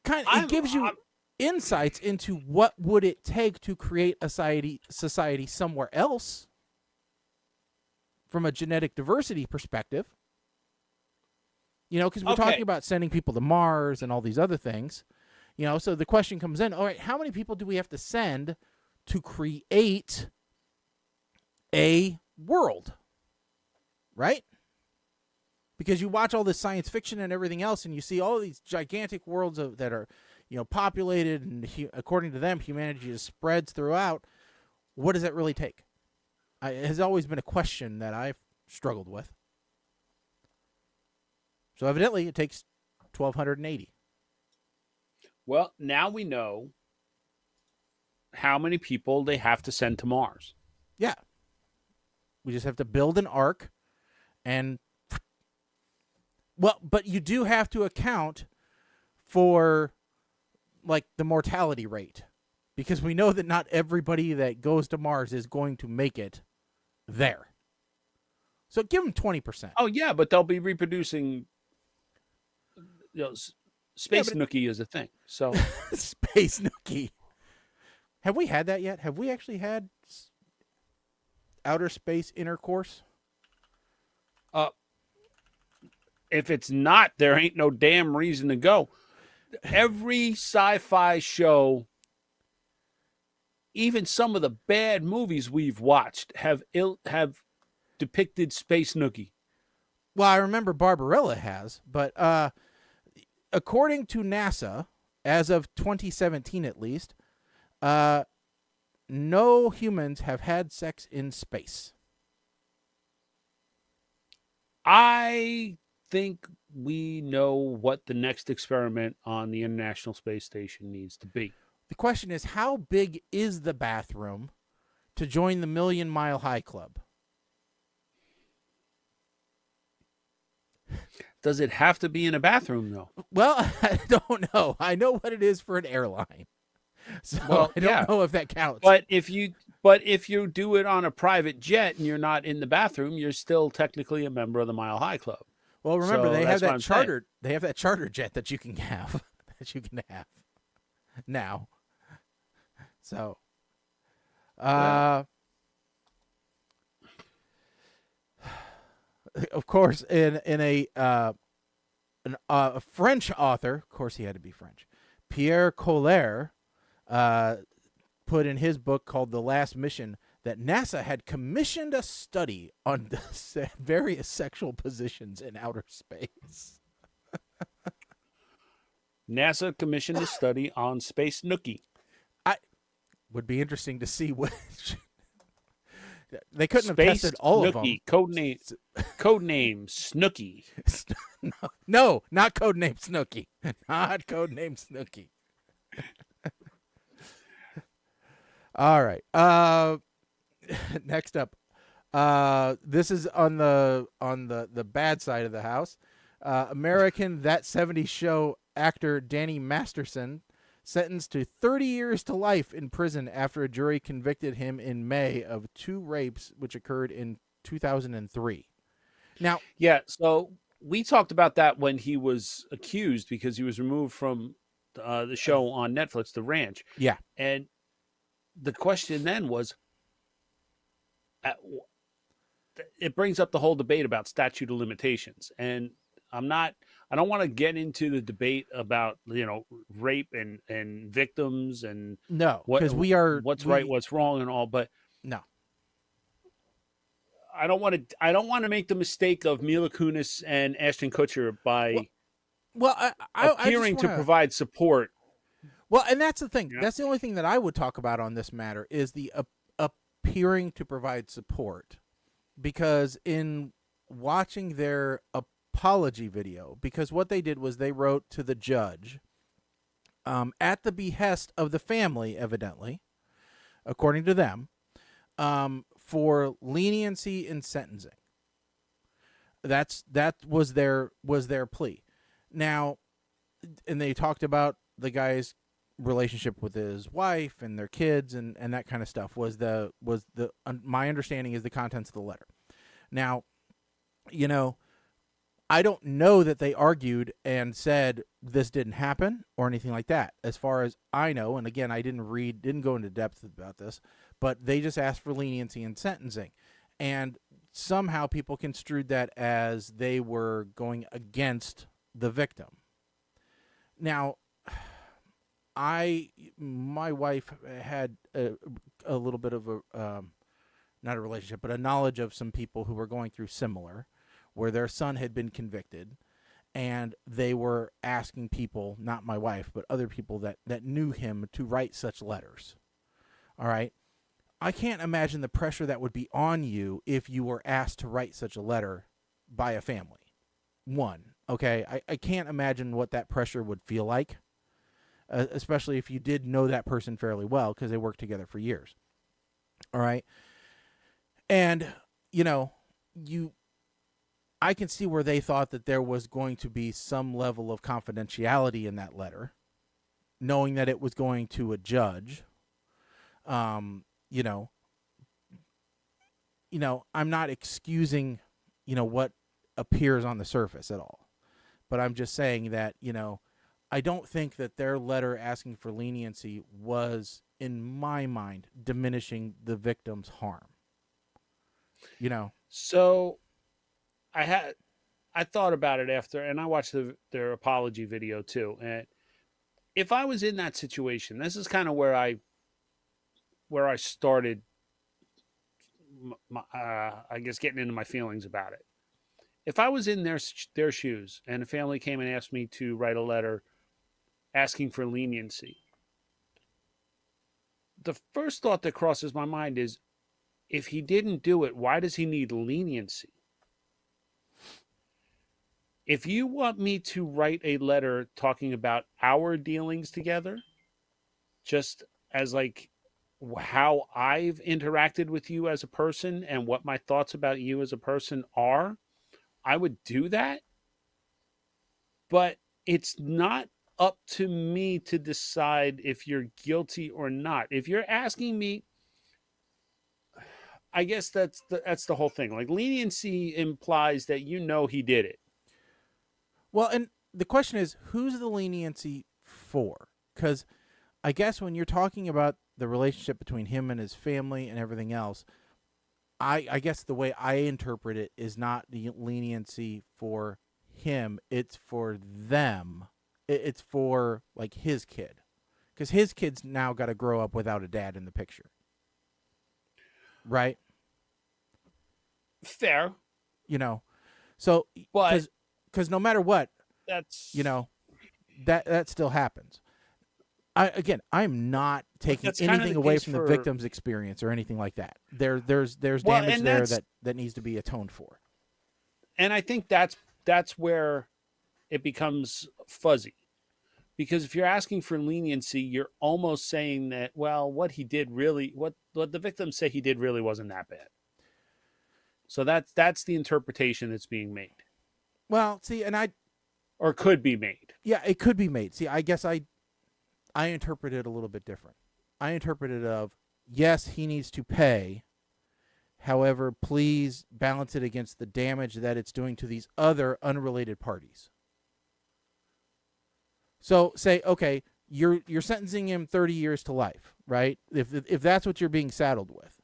It gives you insights into what would it take to create a society somewhere else from a genetic diversity perspective. Because we're talking about sending people to Mars and all these other things. So the question comes in, all right, how many people do we have to send to create a world? Right? Because you watch all this science fiction and everything else, and you see all these gigantic worlds that are, populated, and according to them, humanity just spreads throughout. What does that really take? It has always been a question that I've struggled with. So evidently, it takes 1,280. Well, now we know how many people they have to send to Mars. Yeah. We just have to build an ark and... Well, but you do have to account for, the mortality rate. Because we know that not everybody that goes to Mars is going to make it there. So give them 20%. Oh, yeah, but they'll be reproducing... Space Nookie is a thing. So Space Nookie. Have we had that yet? Have we actually had outer space intercourse? If it's not, there ain't no damn reason to go. Every sci-fi show, even some of the bad movies we've watched, have depicted Space Nookie. Well, I remember Barbarella has, but according to NASA, as of 2017 at least, no humans have had sex in space. I think we know what the next experiment on the International Space Station needs to be. The question is, how big is the bathroom to join the Million Mile High Club? Does it have to be in a bathroom, though? Well, I don't know. I know what it is for an airline. So I don't know if that counts. But if you do it on a private jet and you're not in the bathroom, you're still technically a member of the Mile High Club. Well, remember, they have that chartered. They have that charter jet that you can have. Now. So, of course, in a French author, of course, he had to be French. Pierre Collier put in his book called The Last Mission that NASA had commissioned a study on the various sexual positions in outer space. NASA commissioned a study on Space Nookie. Would be interesting to see which They couldn't have Space tested all of them. Snooky, codename Snooky. No, not codename Snooky. Not codename Snooky. All right. Next up. This is on the bad side of the house. American That 70s Show actor Danny Masterson sentenced to 30 years to life in prison after a jury convicted him in May of 2 rapes which occurred in 2003. Now, yeah, so we talked about that when he was accused because he was removed from the show on Netflix, The Ranch. Yeah. And the question then was, it brings up the whole debate about statute of limitations. And I don't want to get into the debate about, rape and victims and no, because what's right, what's wrong and all, but no. I don't want to make the mistake of Mila Kunis and Ashton Kutcher by appearing to provide support. Well, and that's the thing. Yeah. That's the only thing that I would talk about on this matter is the appearing to provide support. Because in watching their apology video, because what they did was they wrote to the judge at the behest of the family, evidently, according to them, for leniency in sentencing. That was their plea. Now, and they talked about the guy's relationship with his wife and their kids and that kind of stuff my understanding is the contents of the letter. Now, I don't know that they argued and said this didn't happen or anything like that. As far as I know, and again, I didn't go into depth about this, but they just asked for leniency in sentencing. And somehow people construed that as they were going against the victim. Now, my wife had a little bit of not a relationship, but a knowledge of some people who were going through similar, where their son had been convicted, and they were asking people, not my wife, but other people that knew him to write such letters. All right. I can't imagine the pressure that would be on you if you were asked to write such a letter by a family. One, okay? I can't imagine what that pressure would feel like. Especially if you did know that person fairly well because they worked together for years. All right. And, I can see where they thought that there was going to be some level of confidentiality in that letter, knowing that it was going to a judge. I'm not excusing, what appears on the surface at all. But I'm just saying that, I don't think that their letter asking for leniency was, in my mind, diminishing the victim's harm. So I thought about it after, and I watched their apology video too. And if I was in that situation, this is kind of where I started, I guess, getting into my feelings about it. If I was in their shoes and a family came and asked me to write a letter asking for leniency, the first thought that crosses my mind is, if he didn't do it, why does he need leniency? If you want me to write a letter talking about our dealings together, just as like how I've interacted with you as a person and what my thoughts about you as a person are, I would do that. But it's not up to me to decide if you're guilty or not. If you're asking me, I guess that's the whole thing. Like, leniency implies that he did it. Well, and the question is, who's the leniency for? Because I guess when you're talking about the relationship between him and his family and everything else, I guess the way I interpret it is not the leniency for him. It's for them. It's for, like, his kid. Because his kid's now got to grow up without a dad in the picture. Right? Fair. So, because no matter what, that's, that still happens. I'm not taking that's kind of anything the away case from the for victim's experience or anything like that. There's well, damage and there that needs to be atoned for. I think that's where it becomes fuzzy. Because if you're asking for leniency, you're almost saying that, well, what the victims say he did really wasn't that bad. So that's the interpretation that's being made. Well, see, Or could be made. yeah, it could be made. See, I guess I interpret it a little bit different. I interpret it of, yes, he needs to pay. However, please balance it against the damage that it's doing to these other unrelated parties. So say, okay, you're sentencing him 30 years to life, right? If that's what you're being saddled with.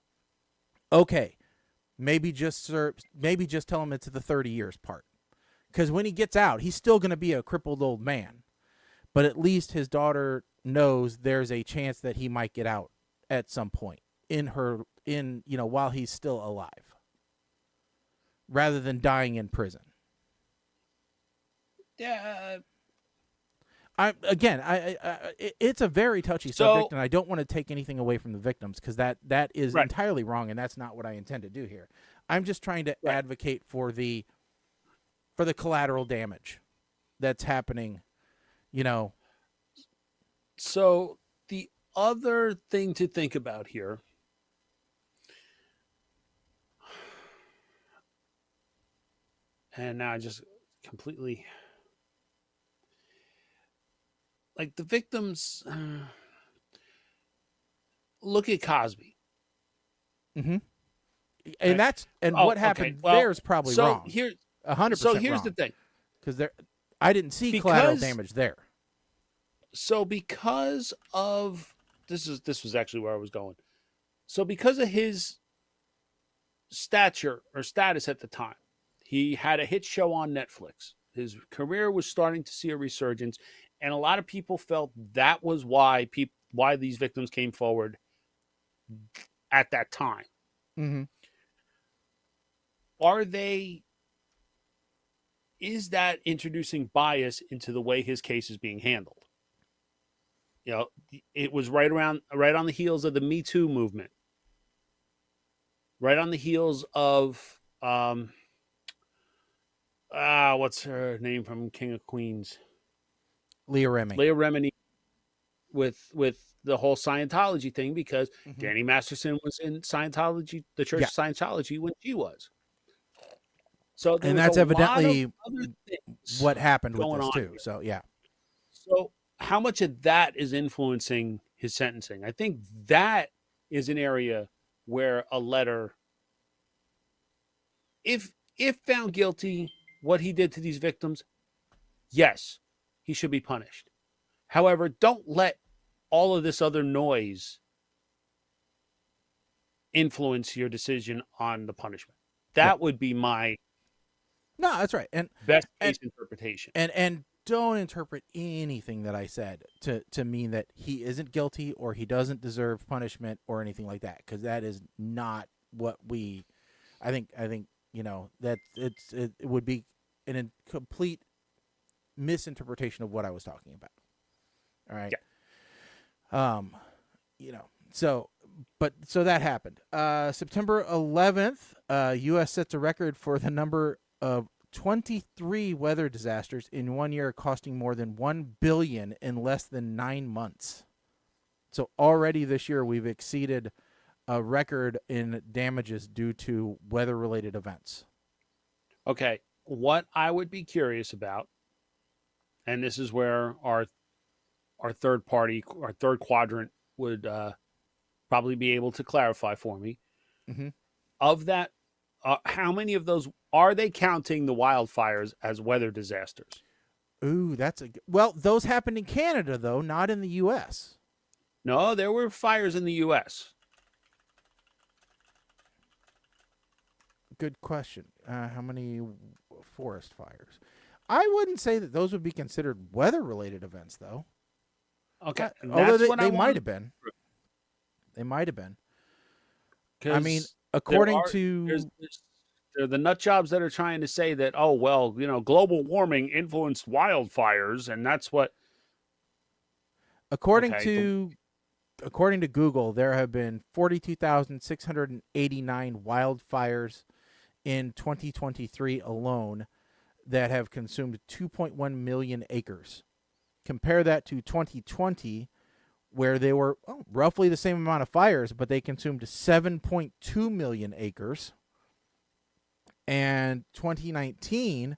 Okay, maybe just tell him it's the 30 years part. Because when he gets out, he's still going to be a crippled old man. But at least his daughter knows there's a chance that he might get out at some point while he's still alive, rather than dying in prison. Yeah. It's a very touchy subject, and I don't want to take anything away from the victims, because that is right. entirely wrong, and that's not what I intend to do here. I'm just trying to advocate for the collateral damage that's happening, So the other thing to think about here, and now I just completely, like, the victims, look at Cosby. Mm-hmm. And what happened there is probably wrong. 100%. So here's wrong. the thing, because I didn't see collateral damage there. So because of this was actually where I was going. So because of his stature or status at the time, he had a hit show on Netflix. His career was starting to see a resurgence, and a lot of people felt that was why these victims came forward at that time. Mm-hmm. Is that introducing bias into the way his case is being handled? It was right on the heels of the Me Too movement, right on the heels of what's her name from King of Queens? Leah Remini, with the whole Scientology thing, because Danny Masterson was in Scientology, the Church of Scientology, when she was. So and that's evidently what happened with this too. So yeah. So how much of that is influencing his sentencing? I think that is an area where a letter, if found guilty, what he did to these victims, yes, he should be punished. However, don't let all of this other noise influence your decision on the punishment. That would be my that's right. And best case interpretation. And don't interpret anything that I said to mean that he isn't guilty or he doesn't deserve punishment or anything like that, because that is not what I think that it would be a complete misinterpretation of what I was talking about. All right. Yeah. So that happened. September 11th, U.S. sets a record for the number of 23 weather disasters in 1 year, costing more than $1 billion in less than 9 months. So already this year we've exceeded a record in damages due to weather-related events. Okay, what I would be curious about, and this is where our third quadrant would probably be able to clarify for me. Mm-hmm. Of that, how many of those are they counting the wildfires as weather disasters? Ooh, those happened in Canada though, not in the U.S. No, there were fires in the U.S. Good question. How many forest fires? I wouldn't say that those would be considered weather-related events, though. Okay, although they might have been. They might have been. I mean, according to there are the nut jobs that are trying to say that, oh well, global warming influenced wildfires, and that's what. According Okay. to according to Google, there have been 42,689 wildfires in 2023 alone that have consumed 2.1 million acres. Compare that to 2020, where they were roughly the same amount of fires, but they consumed 7.2 million acres. And 2019,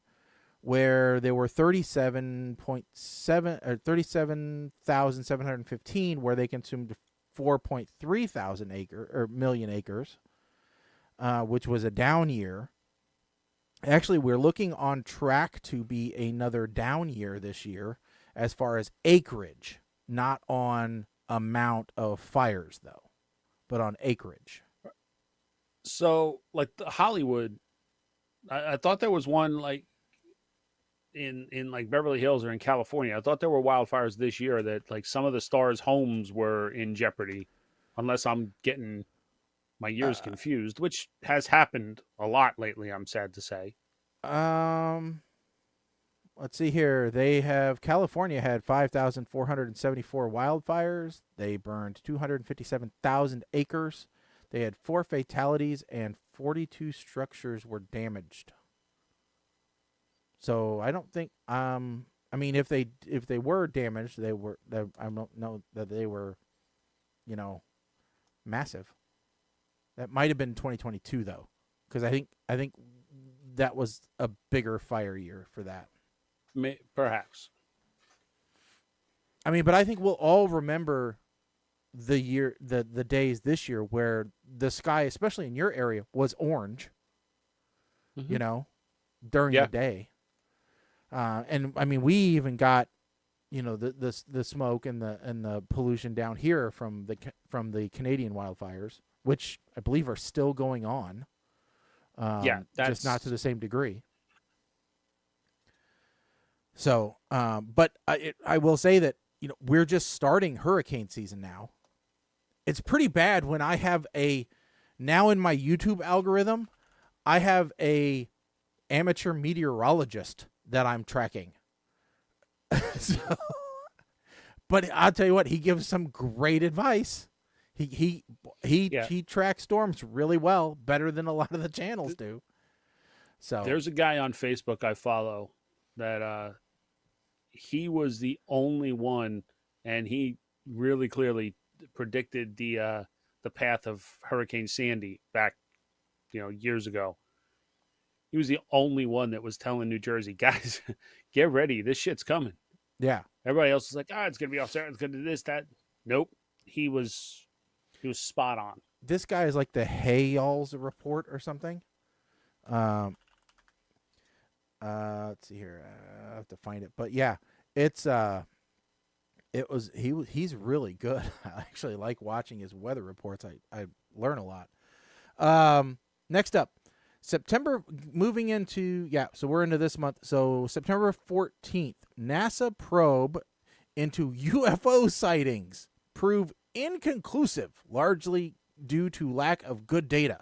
where there were 37,715, where they consumed 4.3 thousand million acres, which was a down year. Actually, we're looking on track to be another down year this year as far as acreage, not on amount of fires though, but on acreage. So, like the Hollywood, I thought there was one like in like Beverly Hills or in California. I thought there were wildfires this year that like some of the stars' homes were in jeopardy, unless I'm getting my years confused, which has happened a lot lately, I'm sad to say. Let's see here. California had 5,474 wildfires. They burned 257,000 acres. They had 4 fatalities and 42 structures were damaged. So I don't think I mean if they were damaged, I don't know that they were, massive. That might have been 2022 though, because I think that was a bigger fire year for that. Perhaps. I mean, but I think we'll all remember the days this year where the sky, especially in your area, was orange. Mm-hmm. During the day. And I mean, we even got, the smoke and the pollution down here from the Canadian wildfires, which I believe are still going on. Just not to the same degree. So, but I will say that we're just starting hurricane season now. It's pretty bad when I have now in my YouTube algorithm, I have a amateur meteorologist that I'm tracking. But I'll tell you what, he gives some great advice. He tracks storms really well, better than a lot of the channels do. So there's a guy on Facebook I follow that he was the only one, and he really clearly predicted the path of Hurricane Sandy back, years ago. He was the only one that was telling New Jersey, guys, get ready. This shit's coming. Yeah. Everybody else is like, it's going to be off there. It's going to do this, that. Nope. He was spot on. This guy is like the Hayalls report or something. Let's see here. I have to find it. But yeah, he's really good. I actually like watching his weather reports. I learn a lot. Next up. September, moving into, so we're into this month. So September 14th, NASA probe into UFO sightings prove inconclusive, largely due to lack of good data.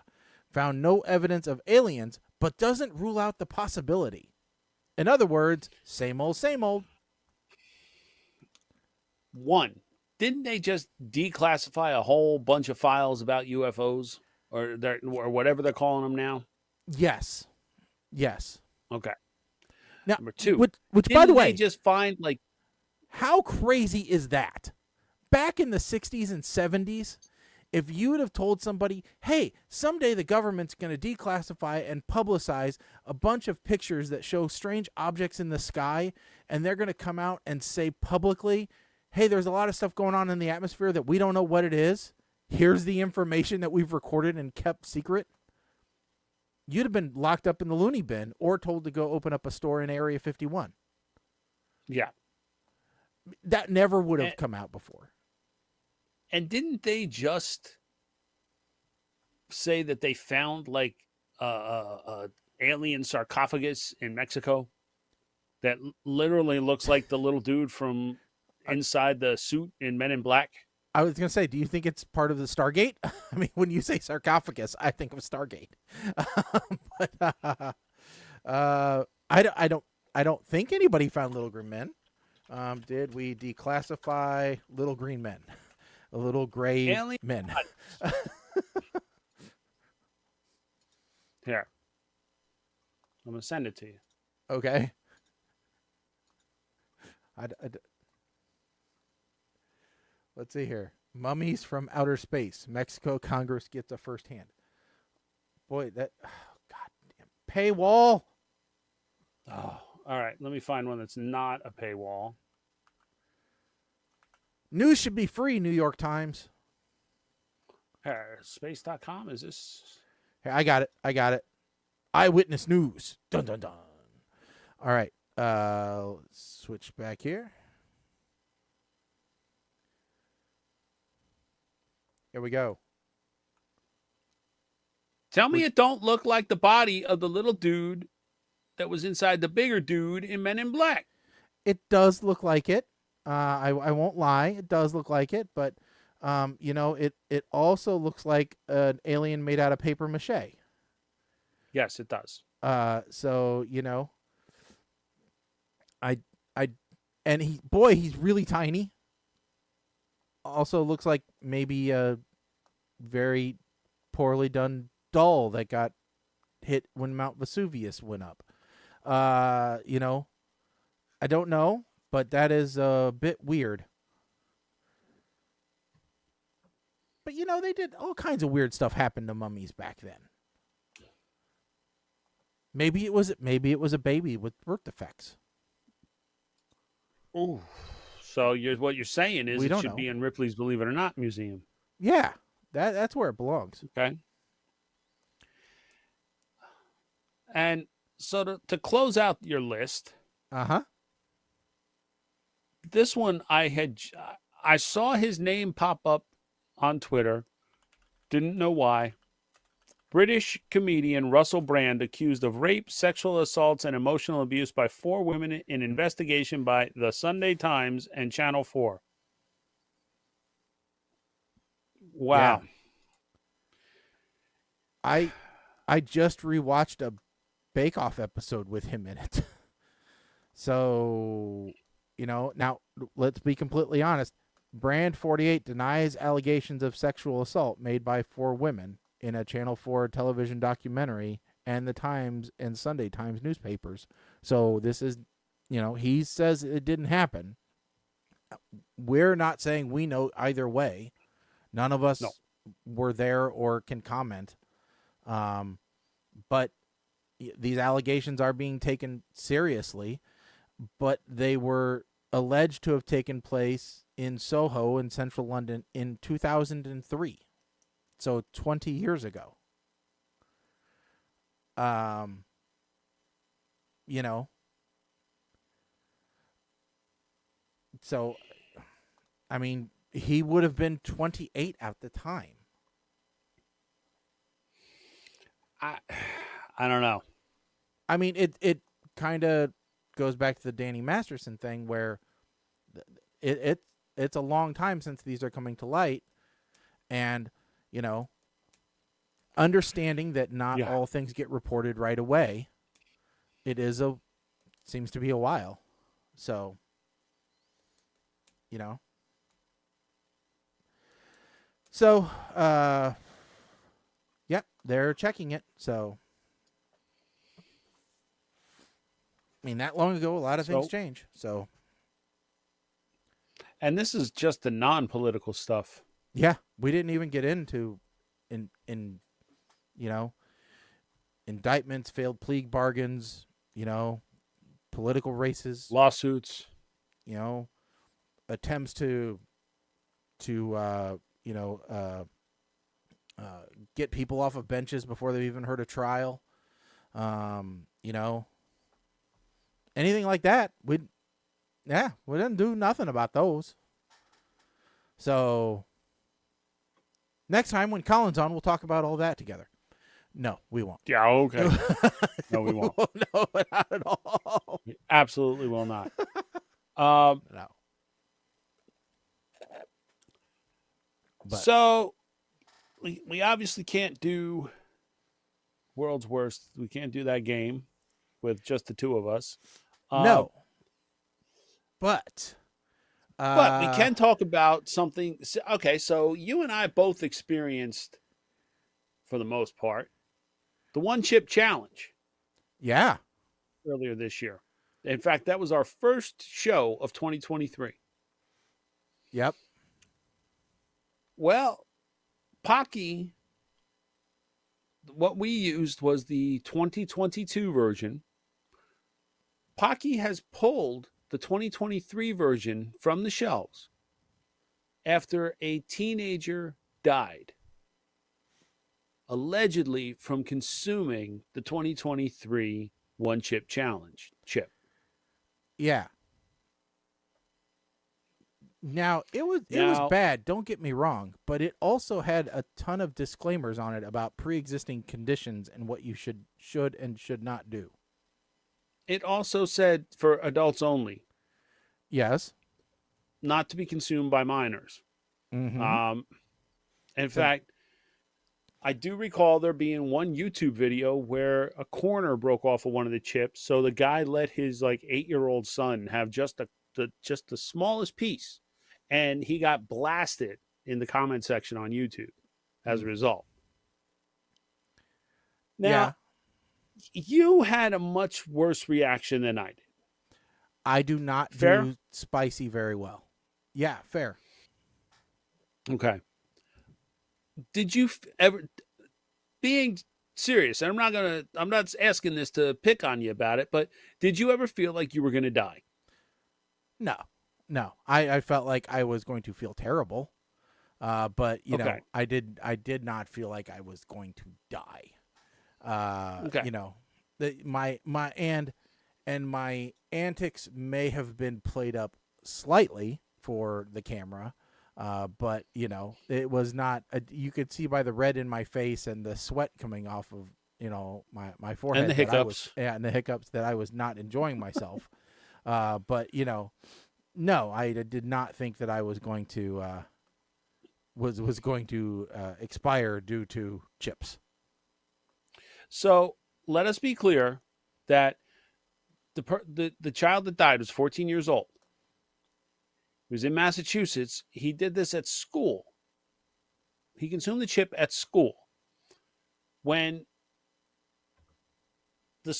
Found no evidence of aliens, but doesn't rule out the possibility. In other words, same old, same old. One, didn't they just declassify a whole bunch of files about UFOs or whatever they're calling them now? Yes. Okay. Now, number two, which by the way, they just find like, how crazy is that? Back in the 60s and 70s, if you would have told somebody, hey, someday the government's going to declassify and publicize a bunch of pictures that show strange objects in the sky, and they're going to come out and say publicly, hey, there's a lot of stuff going on in the atmosphere that we don't know what it is. Here's the information that we've recorded and kept secret. You'd have been locked up in the loony bin or told to go open up a store in Area 51. Yeah. That never would have come out before. And didn't they just say that they found like a alien sarcophagus in Mexico that literally looks like the little dude from inside the suit in Men in Black? I was going to say, do you think it's part of the Stargate? I mean, when you say sarcophagus, I think of Stargate. But I don't think anybody found Little Green Men. Did we declassify little green men? Little gray Alien men. Here. I'm going to send it to you. Okay. Let's see here. Mummies from outer space. Mexico Congress gets a first hand. Boy, that goddamn paywall. Oh, all right. Let me find one that's not a paywall. News should be free, New York Times. Here, space.com, is this? Here, I got it. Eyewitness News. Dun, dun, dun. All right. Let's switch back here. Here we go. Tell me it don't look like the body of the little dude that was inside the bigger dude in Men in Black. It does look like it. I won't lie. It does look like it, but it also looks like an alien made out of paper mache. Yes, it does. So he's really tiny. Also looks like maybe a very poorly done doll that got hit when Mount Vesuvius went up. I don't know, but that is a bit weird. But they did all kinds of weird stuff happen to mummies back then. Maybe it was a baby with birth defects. Ooh. So what you're saying is it should know. be in Ripley's Believe It or Not museum. Yeah, that's where it belongs. Okay. And so to close out your list, this one I saw his name pop up on Twitter. Didn't know why. British comedian Russell Brand accused of rape, sexual assaults, and emotional abuse by 4 women in investigation by the Sunday Times and Channel 4. Wow. Yeah. I just rewatched a Bake Off episode with him in it. So, now let's be completely honest. Brand 48 denies allegations of sexual assault made by 4 women in a Channel 4 television documentary and the Times and Sunday Times newspapers. So this is, he says it didn't happen. We're not saying we know either way. None of us were there or can comment. But these allegations are being taken seriously, but they were alleged to have taken place in Soho in central London in 2003. So 20 years ago. So, I mean, he would have been 28 at the time. I don't know. I mean, it kind of goes back to the Danny Masterson thing where it's a long time since these are coming to light, and understanding that not all things get reported right away. It seems to be a while. So, So, they're checking it. So, I mean, that long ago, a lot of things change. So, and this is just the non-political stuff. Yeah, we didn't even get into indictments, failed plea bargains, political races, lawsuits, attempts to get people off of benches before they've even heard a trial. Anything like that. We didn't do nothing about those. So next time when Colin's on, we'll talk about all that together. No, we won't. Yeah, okay. No, we won't. No, not at all. We absolutely will not. No. But. So we obviously can't do World's Worst. We can't do that game with just the 2 of us. No. But But we can talk about something. Okay, so you and I both experienced, for the most part, the one chip challenge yeah, earlier this year. In fact, that was our first show of 2023. yep, Well, Pocky, what we used was the 2022 version. Pocky has pulled the 2023 version from the shelves after a teenager died, allegedly from consuming the 2023 one chip challenge chip. yeah. Now it was Now, bad. Don't get me wrong, but it also had a ton of disclaimers on it about pre-existing conditions and what you should and should not do. it also said for adults only, Yes. not to be consumed by minors. Mm-hmm. In fact, I do recall there being one YouTube video where a corner broke off of one of the chips, so the guy let his like 8-year-old son have just the smallest piece, and he got blasted in the comment section on YouTube as a result. Now, you had a much worse reaction than I did. I do not do spicy very well. Yeah, fair. Okay. Did you ever, being serious, and I'm not asking this to pick on you about it, but did you ever feel like you were going to die? No. I felt like I was going to feel terrible. But you know, I did not feel like I was going to die. You know, my antics may have been played up slightly for the camera. But you know, it was not. You could see by the red in my face and the sweat coming off of my forehead and the hiccups. And the hiccups that I was not enjoying myself. But you know, no, I did not think that I was going to was going to expire due to chips. So let us be clear that the child that died was 14 years old. He was in Massachusetts. He did this at school. He consumed the chip at school. When the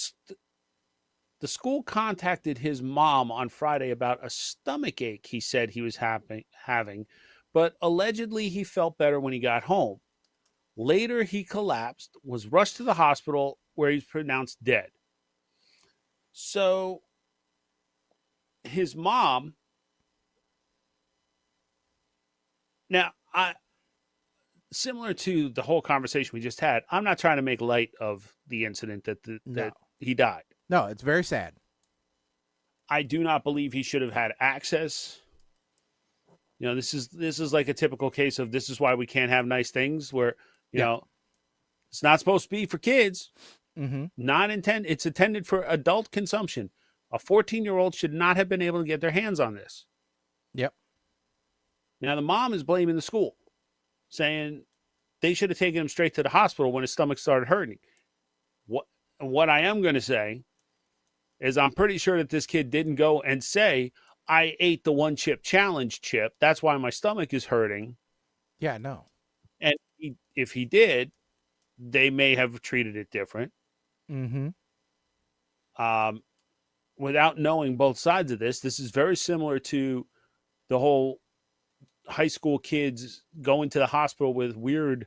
school contacted his mom on Friday about a stomach ache he said he was having, but allegedly he felt better when he got home. Later, he collapsed, was rushed to the hospital where he was pronounced dead. So his mom, now, similar to the whole conversation we just had, I'm not trying to make light of the incident that he died. No, it's very sad. I do not believe he should have had access. You know, this is like a typical case of this is why we can't have nice things where, you know, it's not supposed to be for kids. Mm-hmm. It's intended for adult consumption. A 14-year-old should not have been able to get their hands on this. Yep. Now, the mom is blaming the school, saying they should have taken him straight to the hospital when his stomach started hurting. What I am going to say is I'm pretty sure that this kid didn't go and say, I ate the one chip challenge chip. That's why my stomach is hurting. Yeah, no. And if he did, they may have treated it different. Mm-hmm. Without knowing both sides of this is very similar to the whole high school kids going to the hospital with weird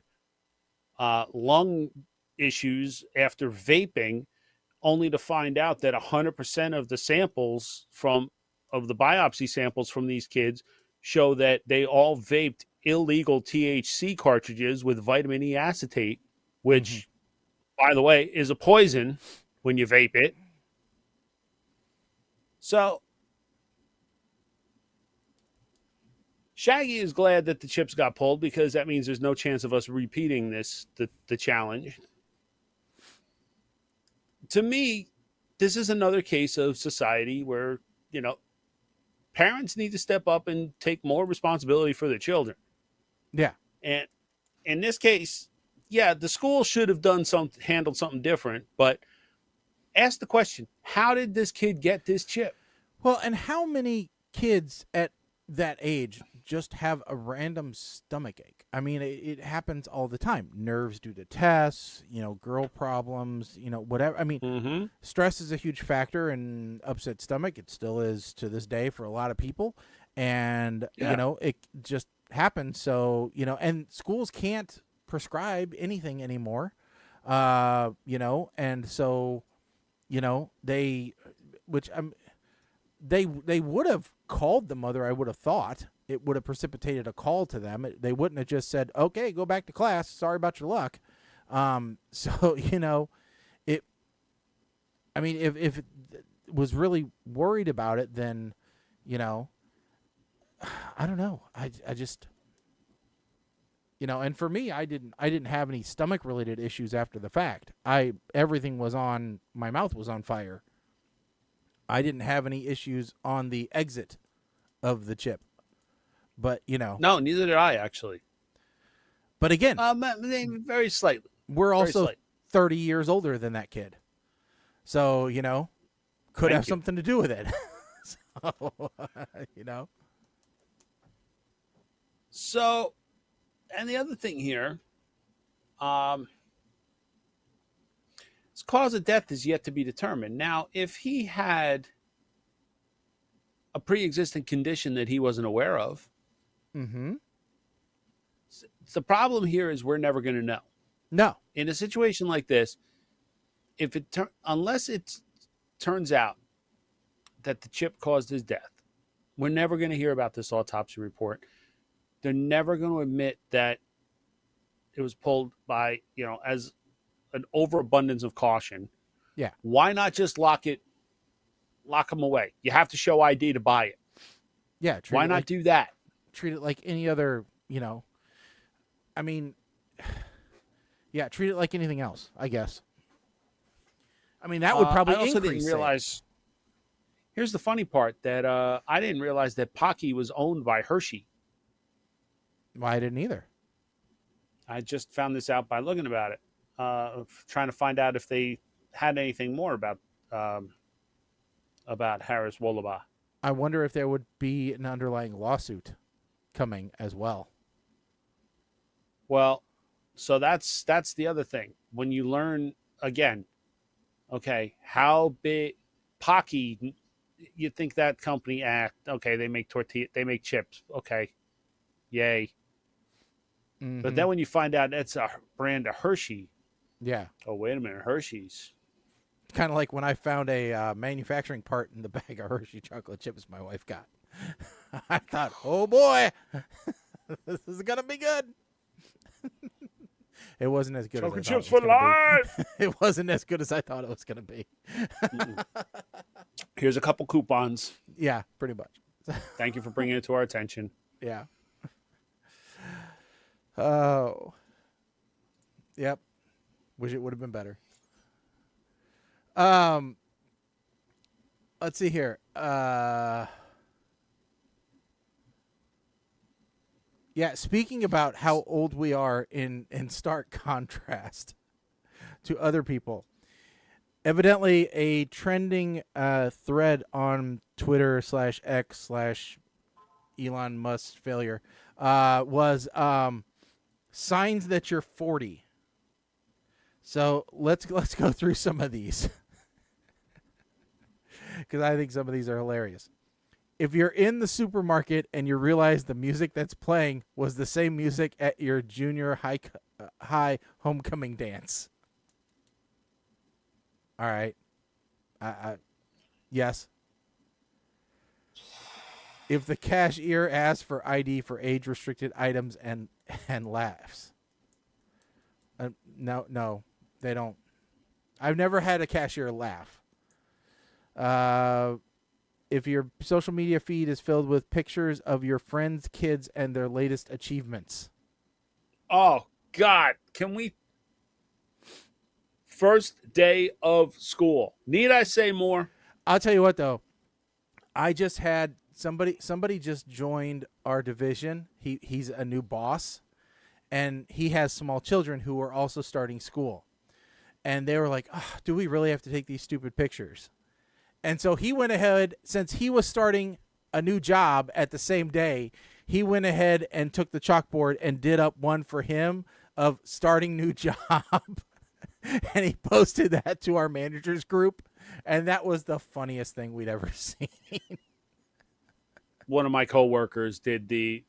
lung issues after vaping, only to find out that 100% of the samples of the biopsy samples from these kids show that they all vaped illegal THC cartridges with vitamin E acetate, which, by the way, is a poison when you vape it. So Shaggy is glad that the chips got pulled because that means there's no chance of us repeating the challenge. To me, this is another case of society where, you know, parents need to step up and take more responsibility for their children. Yeah. And in this case, yeah, the school should have handled something different, but ask the question, how did this kid get this chip? Well, and how many kids at that age just have a random stomach ache. I mean, it happens all the time. Nerves due to tests, girl problems, whatever. I mean, stress is a huge factor in upset stomach. It still is to this day for a lot of people. And, it just happens. So, and schools can't prescribe anything anymore, and so, they would have called the mother. I would have thought it would have precipitated a call to them. They wouldn't have just said, okay, go back to class. Sorry about your luck. So, if it was really worried about it, then, I don't know. I just, and for me, I didn't have any stomach related issues after the fact. Everything was on, my mouth was on fire. I didn't have any issues on the exit of the chip, but No, neither did I actually. But again, very slightly. We're also 30 years older than that kid, so could have something to do with it. So, and the other thing here, his cause of death is yet to be determined. Now, if he had a pre-existing condition that he wasn't aware of, the problem here is we're never going to know. No. In a situation like this, unless it turns out that the chip caused his death, we're never going to hear about this autopsy report. They're never going to admit that it was pulled by, as an overabundance of caution. Yeah. Why not just lock him away? You have to show ID to buy it. Yeah. Why not do that? Treat it like any other, I mean, yeah, treat it like anything else, I guess. I mean, that would probably I also increase didn't realize. Here's the funny part, that I didn't realize that Pocky was owned by Hershey. Well, I didn't either. I just found this out by looking about it, trying to find out if they had anything more about Harris Wolobah. I wonder if there would be an underlying lawsuit coming as well. Well, so that's the other thing. When you learn again, okay, how big Pocky, you think that company okay, they make tortilla, they make chips, okay, yay. Mm-hmm. But then when you find out it's a brand of Hershey, yeah. Oh, wait a minute, Hershey's. Kind of like when I found a manufacturing part in the bag of Hershey chocolate chips my wife got. I thought, oh boy, this is gonna be good. It wasn't as good Chocolate as I chips for life. It wasn't as good as I thought it was gonna be. Here's a couple coupons. Yeah, pretty much. Thank you for bringing it to our attention. Yeah. Oh. Yep. Wish it would have been better. Let's see here. Yeah, speaking about how old we are in stark contrast to other people. Evidently, a trending thread on Twitter /X/ Elon Musk's failure was signs that you're 40. So let's go through some of these because I think some of these are hilarious. If you're in the supermarket and you realize the music that's playing was the same music at your junior high homecoming dance. All right. Yes. If the cashier asks for ID for age-restricted items and laughs. No, they don't. I've never had a cashier laugh. If your social media feed is filled with pictures of your friends' kids and their latest achievements. Oh, God. Can we... First day of school. Need I say more? I'll tell you what, though. I just had... Somebody just joined our division. He's a new boss. And he has small children who are also starting school. And they were like, oh, do we really have to take these stupid pictures? And so he went ahead, since he was starting a new job at the same day, he went ahead and took the chalkboard and did up one for him of starting new job. And he posted that to our managers group. And that was the funniest thing we'd ever seen. One of my coworkers did did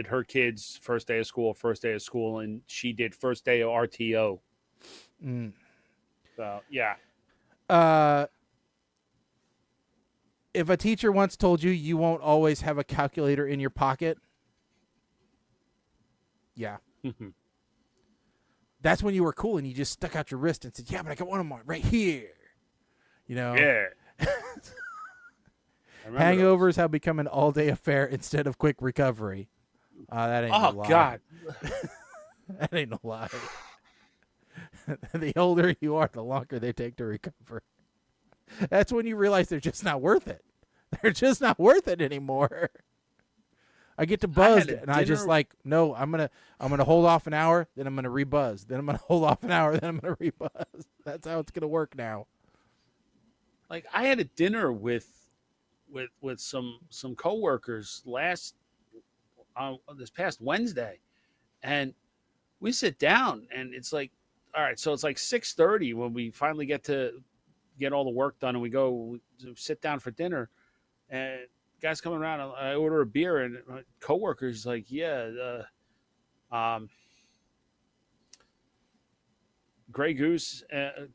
her kids' first day of school, and she did first day of RTO. So, yeah. If a teacher once told you you won't always have a calculator in your pocket, yeah. That's when you were cool and you just stuck out your wrist and said, yeah, but I got one of them right here. You know? Yeah. Hangovers have become an all-day affair instead of quick recovery. That ain't no lie. Oh, God. That ain't no lie. The older you are, the longer they take to recover. That's when you realize they're just not worth it. They're just not worth it anymore. I get to buzzed and I just like, no, I'm gonna hold off an hour, then I'm gonna rebuzz, then I'm gonna hold off an hour, then I'm gonna rebuzz. That's how it's gonna work now. Like, I had a dinner with some coworkers this past Wednesday, and we sit down and it's like, all right, so it's like 6:30 when we finally get all the work done, and we go to sit down for dinner, and guy's coming around. I order a beer, and my coworker's like, yeah, Grey Goose,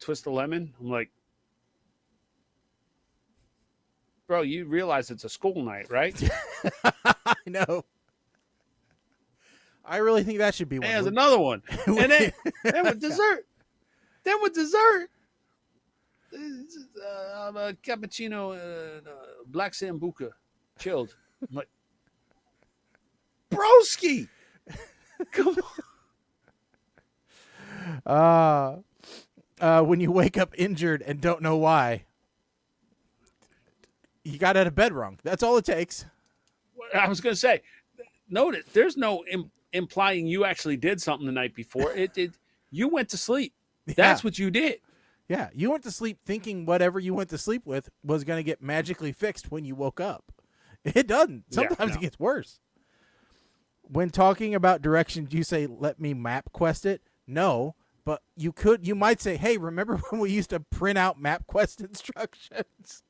twist of lemon. I'm like, bro, you realize it's a school night, right? I know. I really think that should be one. There's another one. And then with dessert. I'm a cappuccino, black sambuca, chilled. I'm like, broski, come on. When you wake up injured and don't know why, you got out of bed wrong. That's all it takes. I was going to say, notice there's no implying you actually did something the night before. You went to sleep. That's what you did. Yeah, you went to sleep thinking whatever you went to sleep with was going to get magically fixed when you woke up. It doesn't. Sometimes it gets worse. When talking about directions, you say, let me map quest it. No, but you might say, hey, remember when we used to print out MapQuest instructions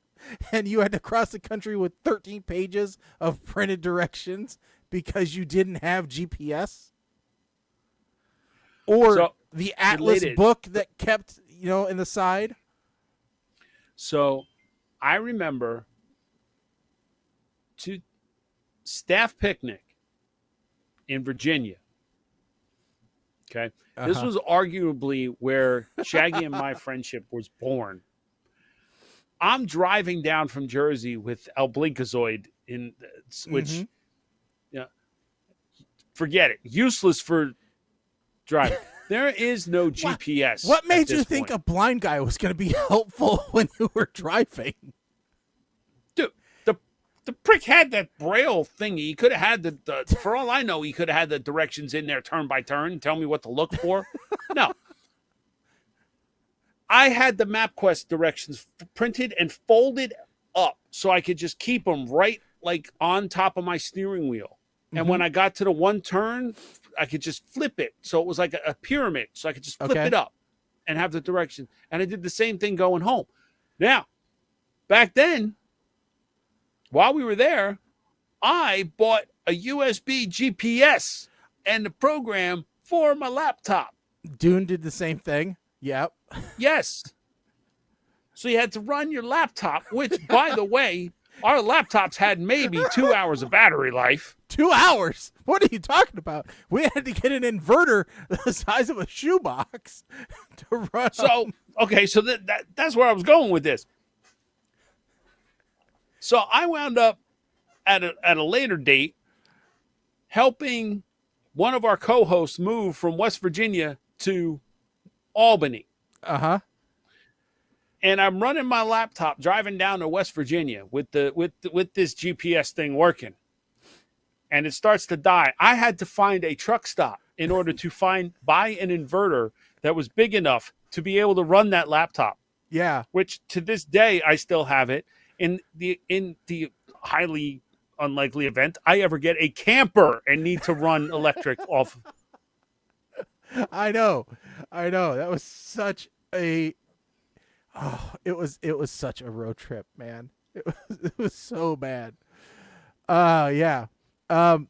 and you had to cross the country with 13 pages of printed directions because you didn't have GPS? Or the Atlas book that kept, in the side? So I remember staff picnic in Virginia. Okay. This was arguably where Shaggy and my friendship was born. I'm driving down from Jersey with El Blinkazoid which, forget it. Useless for driving. There is no GPS. What made you think a blind guy was going to be helpful when you were driving? Dude, the prick had that braille thingy. He could have had for all I know, he could have had the directions in there turn by turn and tell me what to look for. No. I had the MapQuest directions printed and folded up so I could just keep them right like on top of my steering wheel. And when I got to the one turn, I could just flip it. So it was like a pyramid. So I could just flip it up and have the direction. And I did the same thing going home. Now, back then, while we were there, I bought a USB GPS and the program for my laptop. Dune did the same thing. Yep. Yes. So you had to run your laptop, which, by the way, our laptops had maybe 2 hours of battery life. 2 hours? What are you talking about? We had to get an inverter the size of a shoebox to run. So, okay, so that's where I was going with this. So I wound up at a later date helping one of our co-hosts move from West Virginia to Albany. Uh-huh. And I'm running my laptop driving down to West Virginia with this GPS thing working. And it starts to die. I had to find a truck stop in order to buy an inverter that was big enough to be able to run that laptop. Yeah. Which to this day I still have it. in the highly unlikely event I ever get a camper and need to run electric off. I know. That was such a it was such a road trip, man. It was so bad. Yeah. Oh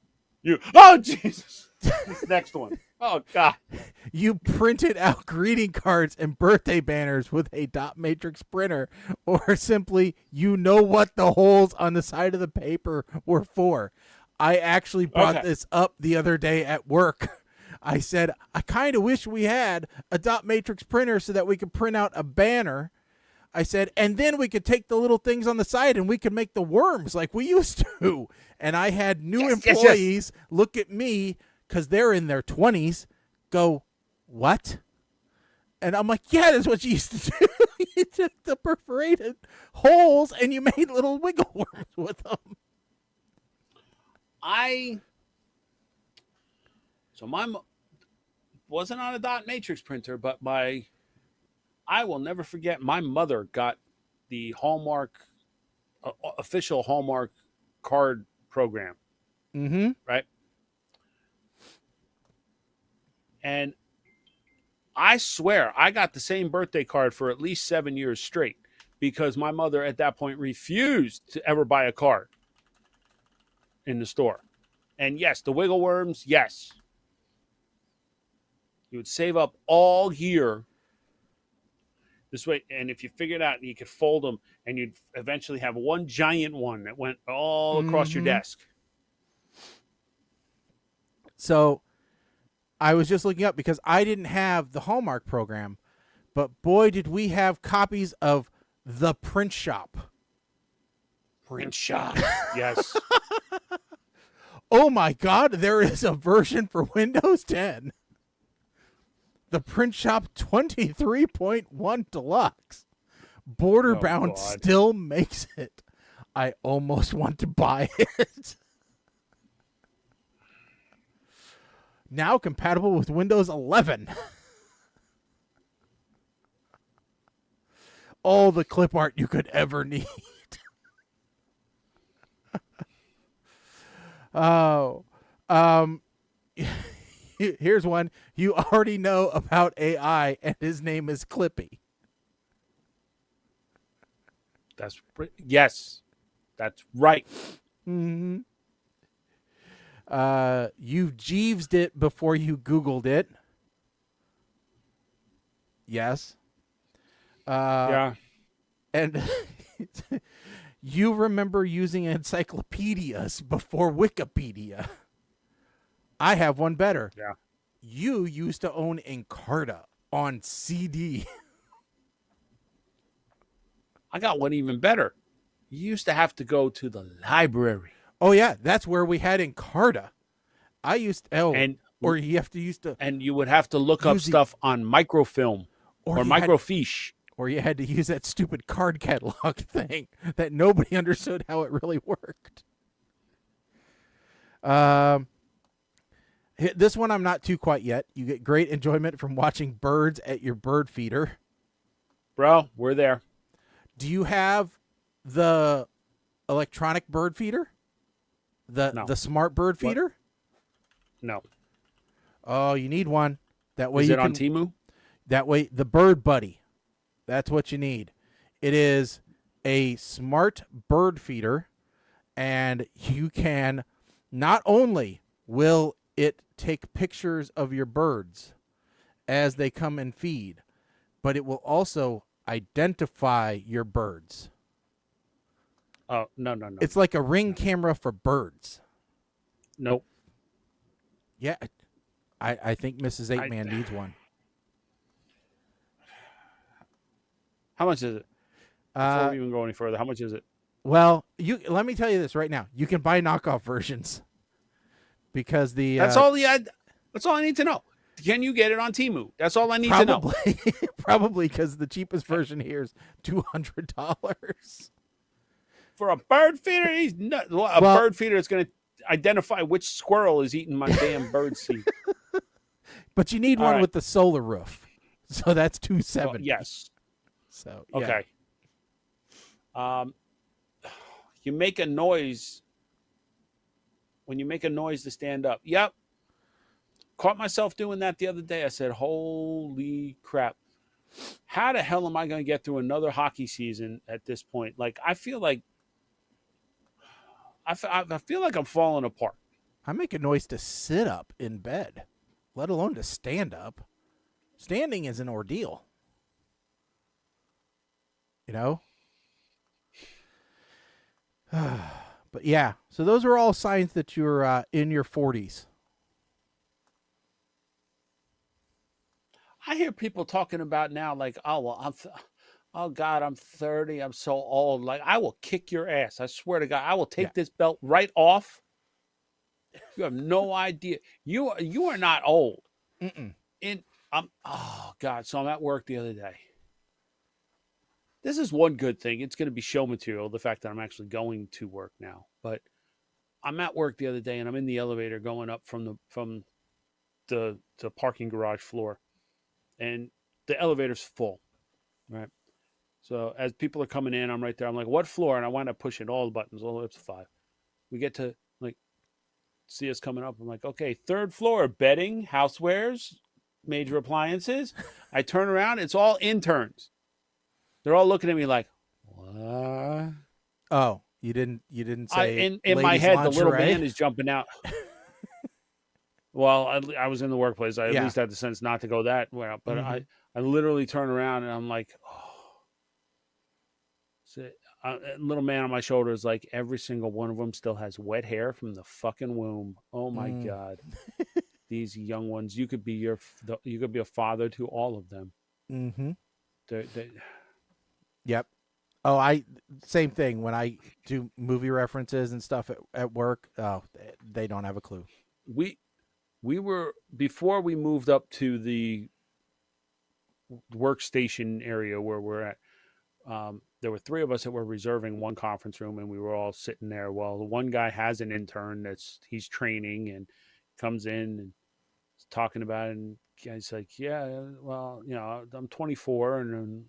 Jesus! This next one. Oh God! You printed out greeting cards and birthday banners with a dot matrix printer, or simply you know what the holes on the side of the paper were for. I actually brought this up the other day at work. I said, I kind of wish we had a dot matrix printer so that we could print out a banner. I said, and then we could take the little things on the side and we could make the worms like we used to. And I had new employees look at me because they're in their 20s, go, what? And I'm like, yeah, that's what you used to do. You took the perforated holes and you made little wiggle worms with them. So mine wasn't on a dot matrix printer, but I will never forget, my mother got the Hallmark, official Hallmark card program. Mm-hmm. Right? And I swear I got the same birthday card for at least 7 years straight because my mother at that point refused to ever buy a card in the store. And yes, the wiggle worms, yes. You would save up all year this way. And if you figured out you could fold them and you'd eventually have one giant one that went all across your desk. So I was just looking up because I didn't have the Hallmark program, but boy, did we have copies of The Print Shop. Print Shop, yes. Oh my God, there is a version for Windows 10. The Print Shop 23.1 Deluxe. Borderbound still makes it. I almost want to buy it. Now compatible with Windows 11. All the clip art you could ever need. Oh, here's one you already know about AI, and his name is Clippy. Yes, that's right. Mm-hmm. You Jeevesed it before you Googled it. Yes. Yeah. And you remember using encyclopedias before Wikipedia. I have one better. Yeah. You used to own Encarta on CD. I got one even better. You used to have to go to the library. Oh yeah, that's where we had Encarta. I used to, and you would have to look up stuff on microfilm or microfiche. Or you had to use that stupid card catalog thing that nobody understood how it really worked. This one I'm not too quite yet. You get great enjoyment from watching birds at your bird feeder. Bro, we're there. Do you have the electronic bird feeder? The smart bird feeder? What? No. Oh, you need one. That way Is it on Temu? That way, the Bird Buddy. That's what you need. It is a smart bird feeder, and you can not only will it take pictures of your birds as they come and feed, but it will also identify your birds. Oh, no. It's like a Ring camera for birds. Nope. Yeah, I think Mrs. 8-Man needs one. How much is it? Before we even go any further, how much is it? Well, let me tell you this right now. You can buy knockoff versions because that's all I need to know. Can you get it on Temu? That's all I need to know. Probably because the cheapest version here is $200 for a bird feeder. Bird feeder is going to identify which squirrel is eating my damn bird seed. But you need one with the solar roof, so that's $270. Yes. So yeah. Okay. you make a noise when you make a noise to stand up. Yep. Caught myself doing that the other day. I said, holy crap. How the hell am I going to get through another hockey season at this point? Like, I feel like I'm falling apart. I make a noise to sit up in bed, let alone to stand up. Standing is an ordeal. You know? But yeah, so those are all signs that you're in your 40s. I hear people talking about now, like, oh, well, oh, God, I'm 30. I'm so old. Like, I will kick your ass. I swear to God, I will take this belt right off. You have no idea. You are not old. Mm-mm. Oh, God. So I'm at work the other day. This is one good thing. It's going to be show material, the fact that I'm actually going to work now. But I'm at work the other day, and I'm in the elevator going up from the parking garage floor. And the elevator's full, right? So as people are coming in, I'm right there. I'm like, what floor? And I wind up pushing all the buttons all the way up to 5. We get to, like, see us coming up. I'm like, okay, 3rd floor, bedding, housewares, major appliances. I turn around. It's all interns. They're all looking at me like, what? Oh, you didn't say in my head, lingerie? The little man is jumping out. Well, I was in the workplace. I at least had the sense not to go that way. But I literally turn around and I'm like, oh. So, little man on my shoulder is like, every single one of them still has wet hair from the fucking womb. Oh my God. These young ones, you could be a father to all of them. Mm-hmm. They Yep. Oh, same thing when I do movie references and stuff at work. Oh, they don't have a clue. We were, before we moved up to the workstation area where we're at, there were 3 of us that were reserving one conference room, and we were all sitting there. Well, the one guy has an intern he's training and comes in and is talking about it, and he's like, yeah, well, I'm 24, and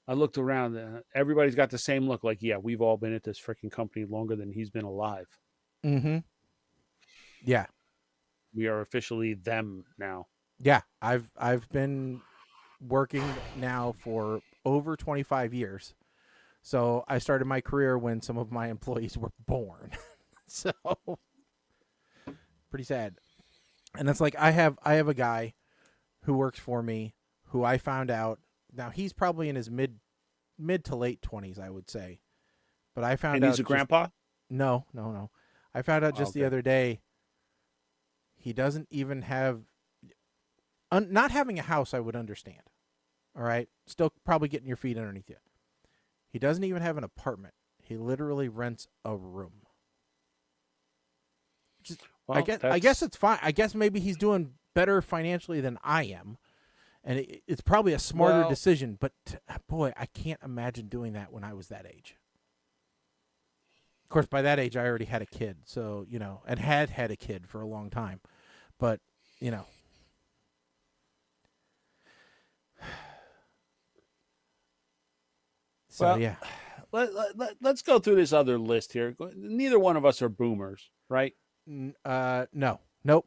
I looked around. Everybody's got the same look, like, yeah, we've all been at this freaking company longer than he's been alive. Mm-hmm. Yeah. We are officially them now. Yeah, I've been working now for over 25 years. So I started my career when some of my employees were born. So pretty sad. And it's like I have a guy who works for me who I found out, now he's probably in his mid to late 20s, I would say. But I found out. And he's a grandpa? No. I found out just the other day he doesn't even have not having a house. I would understand. All right. Still probably getting your feet underneath you. He doesn't even have an apartment. He literally rents a room. Well, I guess it's fine. I guess maybe he's doing better financially than I am. And it's probably a smarter decision. But boy, I can't imagine doing that when I was that age. Of course, by that age, I already had a kid. So, and had a kid for a long time. But, So, well, yeah. Let's go through this other list here. Neither one of us are boomers, right? No. Nope.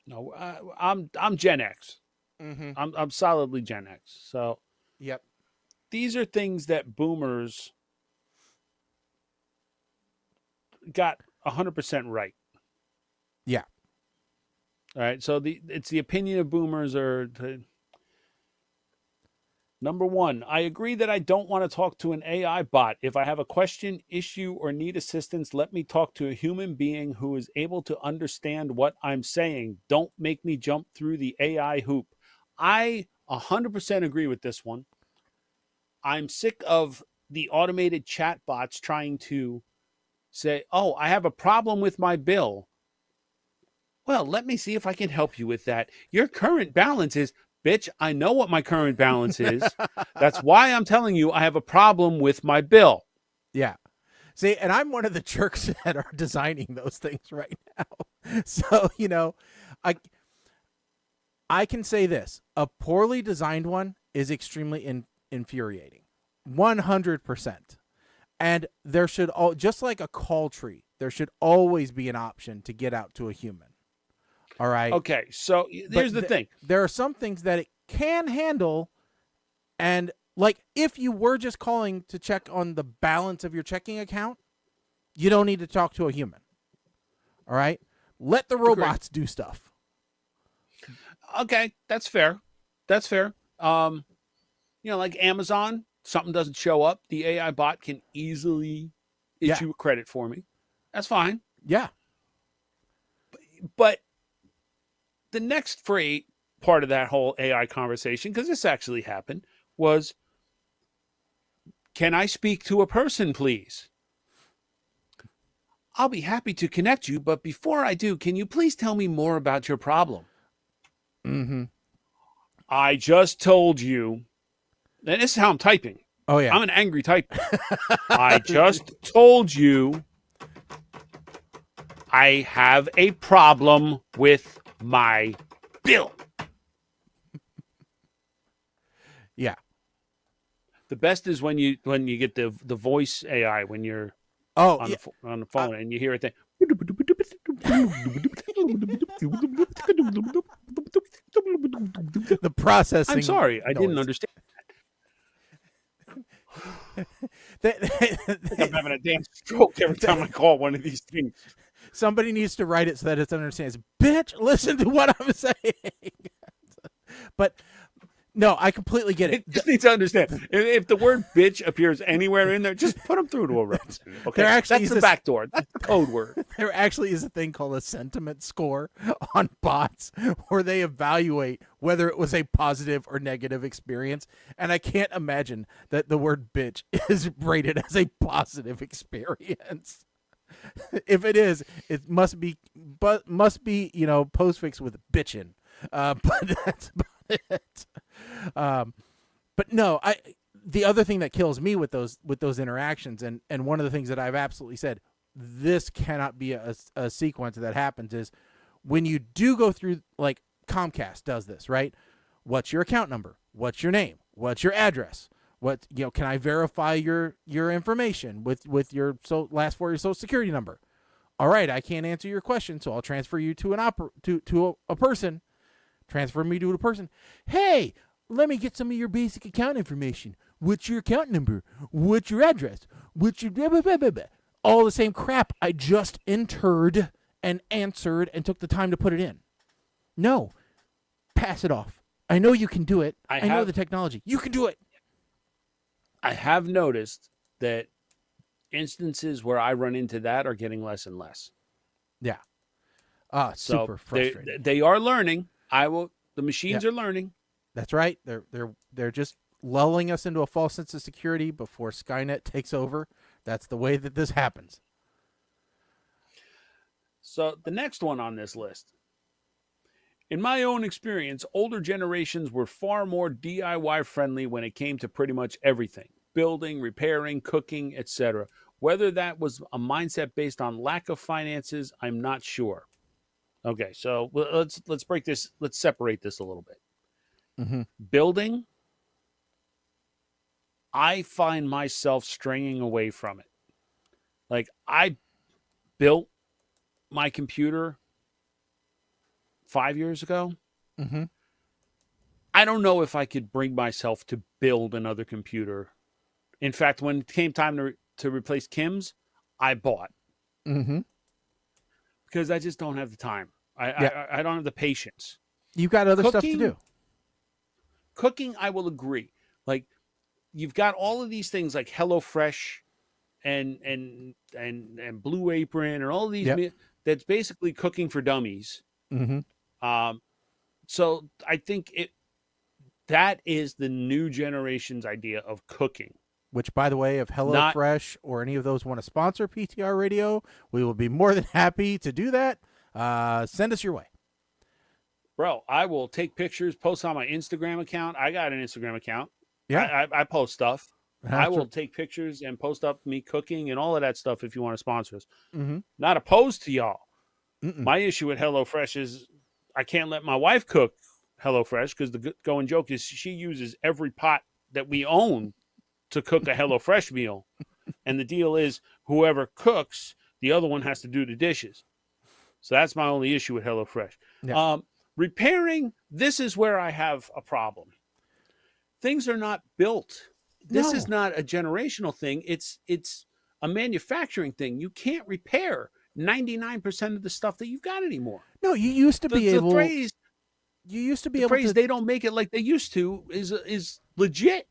No, I'm Gen X. Mm-hmm. I'm solidly Gen X. So, yep. These are things that boomers got 100% right. Yeah. All right. So it's the opinion of boomers Number 1, I agree that I don't want to talk to an AI bot. If I have a question, issue, or need assistance, let me talk to a human being who is able to understand what I'm saying. Don't make me jump through the AI hoop. I 100% agree with this one. I'm sick of the automated chat bots trying to say, oh, I have a problem with my bill. Well, let me see if I can help you with that. Your current balance is... Bitch, I know what my current balance is. That's why I'm telling you I have a problem with my bill. Yeah. See, and I'm one of the jerks that are designing those things right now. So, I can say this. A poorly designed one is extremely infuriating. 100%. And there should just like a call tree, there should always be an option to get out to a human. All right. Okay, so here's the thing. There are some things that it can handle, and like if you were just calling to check on the balance of your checking account, you don't need to talk to a human. All right? Let the robots do stuff. Okay, that's fair. That's fair. Like Amazon, something doesn't show up, the AI bot can easily issue a credit for me. That's fine. Yeah. But the next part of that whole AI conversation, because this actually happened, was, can I speak to a person, please? I'll be happy to connect you, but before I do, can you please tell me more about your problem? Mm-hmm. I just told you, and this is how I'm typing. Oh, yeah. I'm an angry typer. I just told you I have a problem with my bill. Yeah. The best is when you get the voice AI when you're on the phone and you hear it. The processing. I'm sorry, I didn't understand. I'm having a damn stroke every time I call one of these things. Somebody needs to write it so that it understands. Bitch, listen to what I'm saying. But no, I completely get it. You just need to understand. If the word bitch appears anywhere in there, just put them through to a representative. Okay, that's the back door. That's the code word. There actually is a thing called a sentiment score on bots where they evaluate whether it was a positive or negative experience. And I can't imagine that the word bitch is rated as a positive experience. If it is, it must be postfix with bitchin'. But that's about it. But no, the other thing that kills me with those interactions, and one of the things that I've absolutely said, this cannot be a sequence that happens, is when you do go through, like Comcast does this, right? What's your account number? What's your name? What's your address? What, can I verify your information with your last four of your social security number? All right, I can't answer your question, so I'll transfer you to a person. Transfer me to a person. Hey, let me get some of your basic account information. What's your account number? What's your address? What's your blah, blah, blah, blah, blah. All the same crap I just entered and answered and took the time to put it in. No, pass it off. I know you can do it. I know the technology. You can do it. I have noticed that instances where I run into that are getting less and less. Yeah. Super frustrating. They are learning. The machines are learning. That's right. They're just lulling us into a false sense of security before Skynet takes over. That's the way that this happens. So the next one on this list. In my own experience, older generations were far more DIY friendly when it came to pretty much everything. Building, repairing, cooking, etc. Whether that was a mindset based on lack of finances, I'm not sure. Okay, so let's break this. Let's separate this a little bit. Mm-hmm. Building, I find myself straying away from it. Like, I built my computer 5 years ago. Mm-hmm. I don't know if I could bring myself to build another computer. In fact, when it came time to replace Kim's, I bought. Mm-hmm. Because I just don't have the time. I don't have the patience. You've got other stuff to do. Cooking, I will agree. Like, you've got all of these things like HelloFresh and Blue Apron and all of these that's basically cooking for dummies. Mm-hmm. So I think that is the new generation's idea of cooking. Which, by the way, if HelloFresh or any of those want to sponsor PTR Radio, we will be more than happy to do that. Send us your way. Bro, I will take pictures, post on my Instagram account. I got an Instagram account. Yeah. I post stuff. I will take pictures and post up me cooking and all of that stuff if you want to sponsor us. Mm-hmm. Not opposed to y'all. Mm-mm. My issue with HelloFresh is I can't let my wife cook HelloFresh because the going joke is she uses every pot that we own to cook a HelloFresh meal. And the deal is whoever cooks, the other one has to do the dishes. So that's my only issue with HelloFresh. Yeah. Repairing, this is where I have a problem. Things are not built. This is No. not a generational thing. It's a manufacturing thing. You can't repair 99% of the stuff that you've got anymore. No, you used to be The able. phrase You used to be the able phrase to. they don't make it like they used to is legit.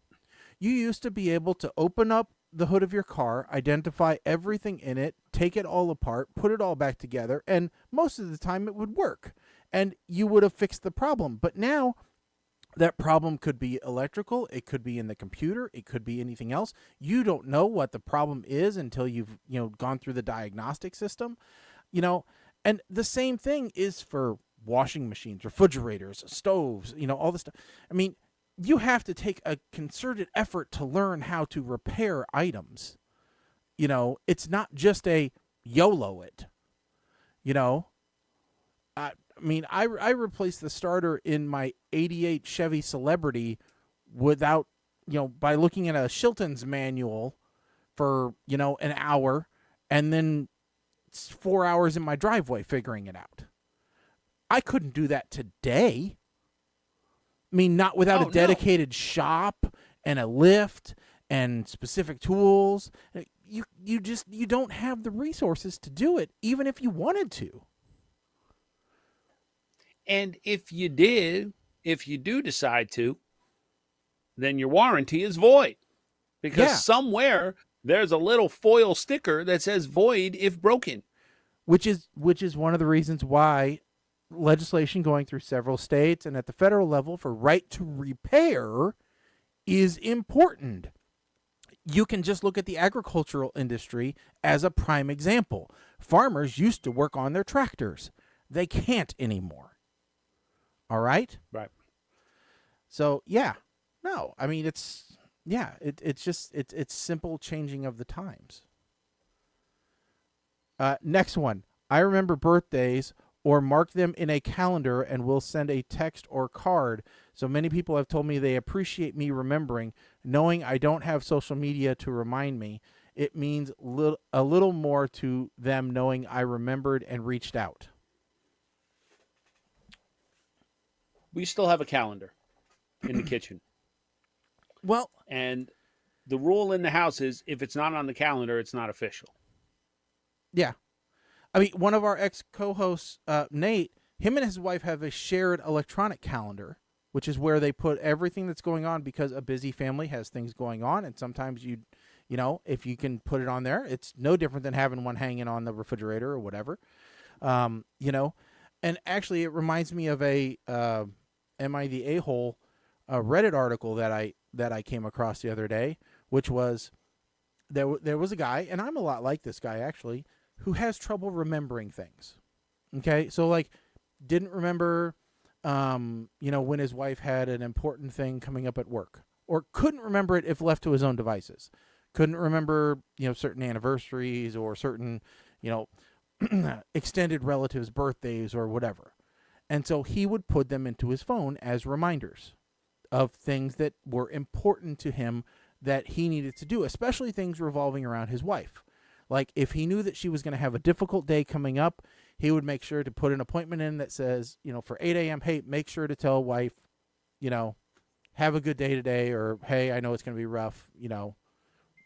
You used to be able to open up the hood of your car, identify everything in it, take it all apart, put it all back together, and most of the time it would work. And you would have fixed the problem. But now that problem could be electrical, it could be in the computer, it could be anything else. You don't know what the problem is until you've, gone through the diagnostic system. And the same thing is for washing machines, refrigerators, stoves, all this stuff. I mean, you have to take a concerted effort to learn how to repair items. It's not just a YOLO it. I replaced the starter in my 88 Chevy Celebrity without, by looking at a Shilton's manual for, an hour, and then 4 hours in my driveway figuring it out. I couldn't do that today. Not without a dedicated shop and a lift and specific tools. You don't have the resources to do it, even if you wanted to. And if you do decide to, then your warranty is void. Because somewhere there's a little foil sticker that says void if broken. Which is one of the reasons why legislation going through several states and at the federal level for right to repair is important. You can just look at the agricultural industry as a prime example. Farmers used to work on their tractors. They can't anymore. All right? Right. So, it's simple changing of the times. Next one. I remember birthdays or mark them in a calendar and will send a text or card. So many people have told me they appreciate me remembering, knowing I don't have social media to remind me. It means a little more to them knowing I remembered and reached out. We still have a calendar in the kitchen. Well, and the rule in the house is if it's not on the calendar, it's not official. Yeah. One of our ex-co-hosts, Nate, him and his wife have a shared electronic calendar, which is where they put everything that's going on because a busy family has things going on. And sometimes if you can put it on there, it's no different than having one hanging on the refrigerator or whatever. And actually it reminds me of a Am I the A-hole Reddit article that I came across the other day, which was there was a guy, and I'm a lot like this guy actually, who has trouble remembering things. Okay, so didn't remember, when his wife had an important thing coming up at work, or couldn't remember it if left to his own devices. Couldn't remember, certain anniversaries or certain, extended relatives' birthdays or whatever. And so he would put them into his phone as reminders of things that were important to him that he needed to do, especially things revolving around his wife. Like if he knew that she was going to have a difficult day coming up, he would make sure to put an appointment in that says, for 8 a.m., hey, make sure to tell wife, have a good day today, or hey, I know it's going to be rough,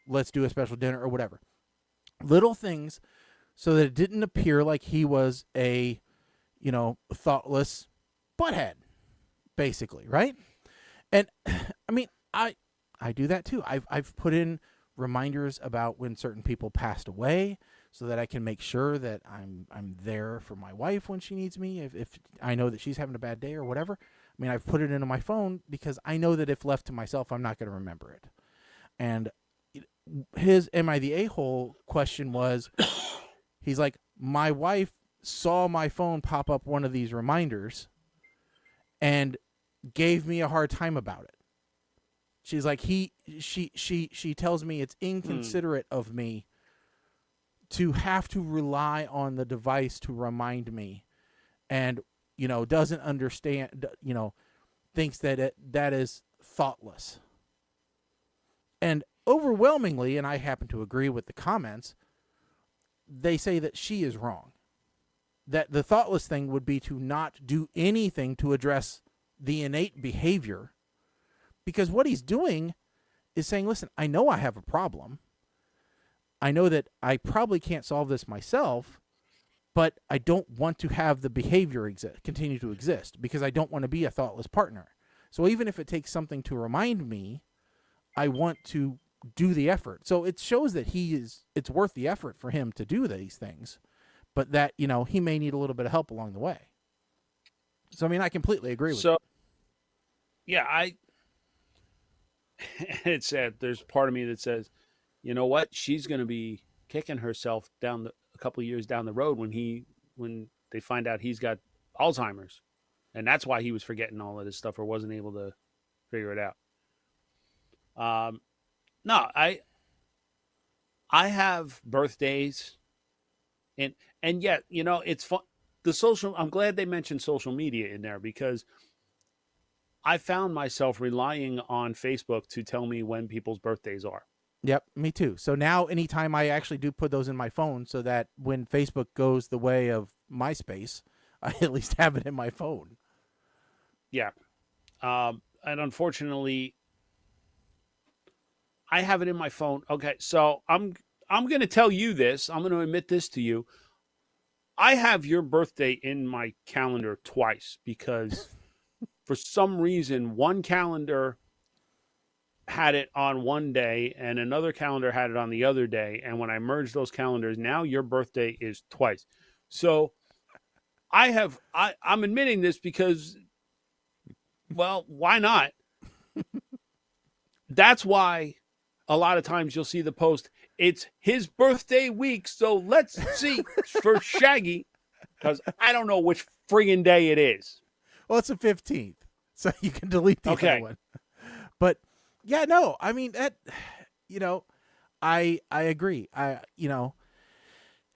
let's do a special dinner or whatever. Little things so that it didn't appear like he was a, thoughtless butthead, basically, right? And I do that too. I've put in reminders about when certain people passed away so that I can make sure that I'm there for my wife when she needs me, if I know that she's having a bad day or whatever. I've put it into my phone because I know that if left to myself, I'm not going to remember it. And his am I the a-hole question was, he's like, my wife saw my phone pop up one of these reminders and gave me a hard time about it. She's like, she tells me it's inconsiderate of me to have to rely on the device to remind me, and, doesn't understand, thinks that that is thoughtless. And overwhelmingly, and I happen to agree with the comments, they say that she is wrong. That the thoughtless thing would be to not do anything to address the innate behavior, because what he's doing is saying, listen, I know I have a problem. I know that I probably can't solve this myself, but I don't want to have the behavior continue to exist because I don't want to be a thoughtless partner. So even if it takes something to remind me, I want to do the effort. So it shows that it's worth the effort for him to do these things, but that, he may need a little bit of help along the way. So, I mean, I completely agree with you. Yeah, it's sad. There's part of me that says, you know what? She's going to be kicking herself a couple of years down the road when they find out he's got Alzheimer's, and that's why he was forgetting all of this stuff or wasn't able to figure it out. No, I have birthdays, and yet, it's fun. I'm glad they mentioned social media in there, because I found myself relying on Facebook to tell me when people's birthdays are. Yep, me too. So now anytime I actually do put those in my phone, so that when Facebook goes the way of MySpace, I at least have it in my phone. Yeah. And unfortunately, I have it in my phone. Okay, so I'm going to tell you this. I'm going to admit this to you. I have your birthday in my calendar twice because for some reason one calendar had it on one day and another calendar had it on the other day. And when I merged those calendars, now your birthday is twice. So I'm admitting this because, well, why not? That's why a lot of times you'll see the post, it's his birthday week, so let's see for Shaggy, because I don't know which friggin' day it is. Well, it's the 15th, so you can delete the other one. But yeah, no, I mean that, I agree.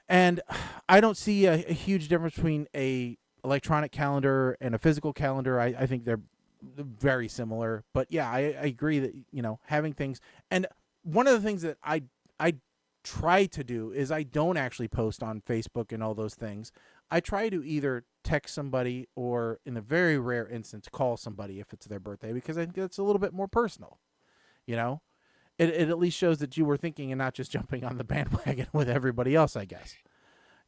And I don't see a huge difference between a electronic calendar and a physical calendar. I think they're very similar. But yeah, I agree that, having things. And one of the things that I try to do is I don't actually post on Facebook and all those things. I try to either text somebody or, in a very rare instance, call somebody if it's their birthday, because I think it's a little bit more personal. It at least shows that you were thinking and not just jumping on the bandwagon with everybody else, I guess.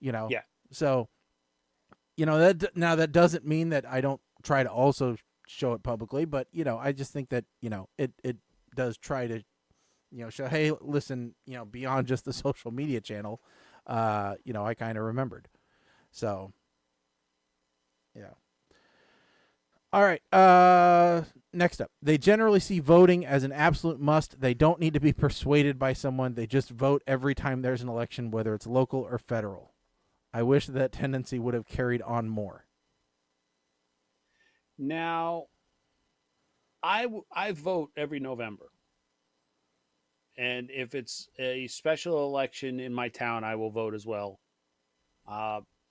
Yeah. So, that doesn't mean that I don't try to also show it publicly, but, I just think that, it does try to, show, hey, listen, beyond just the social media channel, I kind of remembered. So, yeah. All right. Next up, they generally see voting as an absolute must. They don't need to be persuaded by someone. They just vote every time there's an election, whether it's local or federal. I wish that tendency would have carried on more. Now, I vote every November. And if it's a special election in my town, I will vote as well.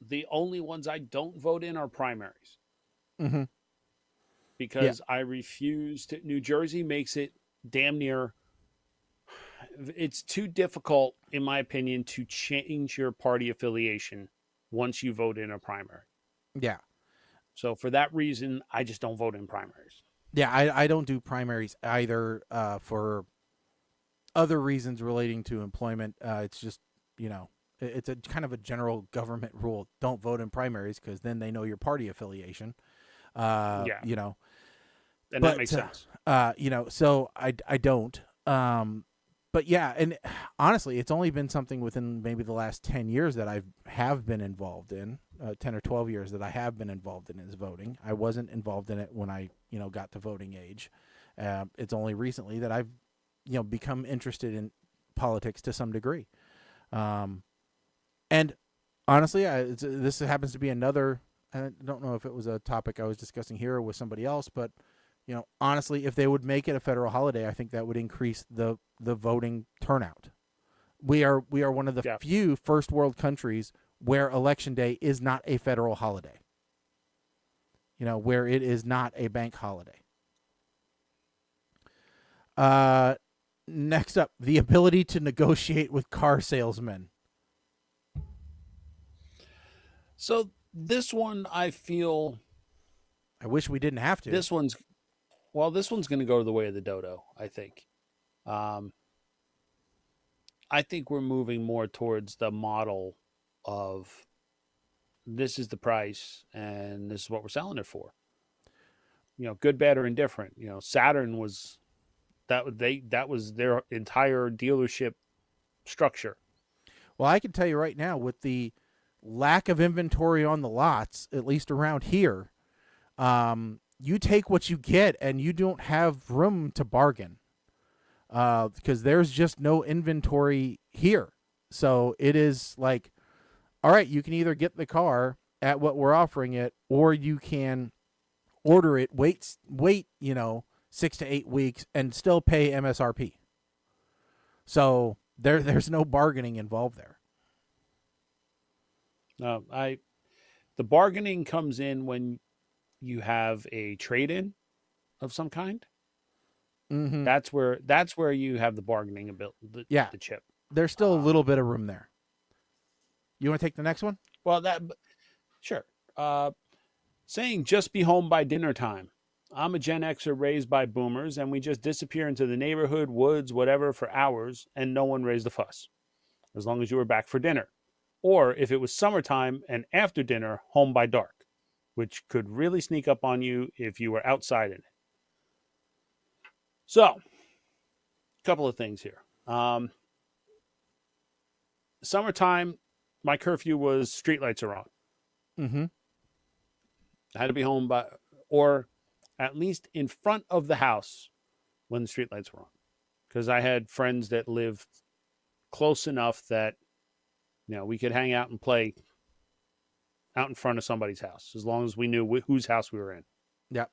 The only ones I don't vote in are primaries. Mm-hmm. Because I refuse to. New Jersey makes it damn near. It's too difficult, in my opinion, to change your party affiliation once you vote in a primary. Yeah. So for that reason, I just don't vote in primaries. Yeah, I don't do primaries either for other reasons relating to employment. It's just, it's a kind of a general government rule. Don't vote in primaries because then they know your party affiliation. And that makes sense. So I don't. But yeah, and honestly, it's only been something within maybe the last 10 years that I have been involved in, 10 or 12 years that I have been involved in is voting. I wasn't involved in it when I, got to voting age. It's only recently that I've, become interested in politics to some degree. And honestly, this happens to be another, I don't know if it was a topic I was discussing here or with somebody else, but honestly, if they would make it a federal holiday, I think that would increase the voting turnout. We are one of the few first world countries where Election Day is not a federal holiday. Where it is not a bank holiday. Next up, the ability to negotiate with car salesmen. So this one, I feel I wish we didn't have to. this one's going to go the way of the dodo. I think. Um, I think we're moving more towards the model of this is the price and this is what we're selling it for. Good, bad, or indifferent. Saturn was that was their entire dealership structure. Well, I can tell you right now, with the lack of inventory on the lots, at least around here, you take what you get and you don't have room to bargain because there's just no inventory here. So it is like, all right, you can either get the car at what we're offering it, or you can order it, wait, 6 to 8 weeks and still pay MSRP. So there's no bargaining involved there. The bargaining comes in when you have a trade-in of some kind. Mm-hmm. That's where you have the bargaining ability. The chip. There's still a little bit of room there. You want to take the next one? Well, sure. Saying just be home by dinner time. I'm a Gen Xer raised by boomers, and we just disappear into the neighborhood, woods, whatever, for hours, and no one raised a fuss, as long as you were back for dinner. Or if it was summertime and after dinner, home by dark, which could really sneak up on you if you were outside in it. So, a couple of things here. Summertime, my curfew was streetlights are on. Mm-hmm. I had to be home or at least in front of the house when the streetlights were on. Because I had friends that lived close enough that, we could hang out and play out in front of somebody's house, as long as we knew whose house we were in. Yep.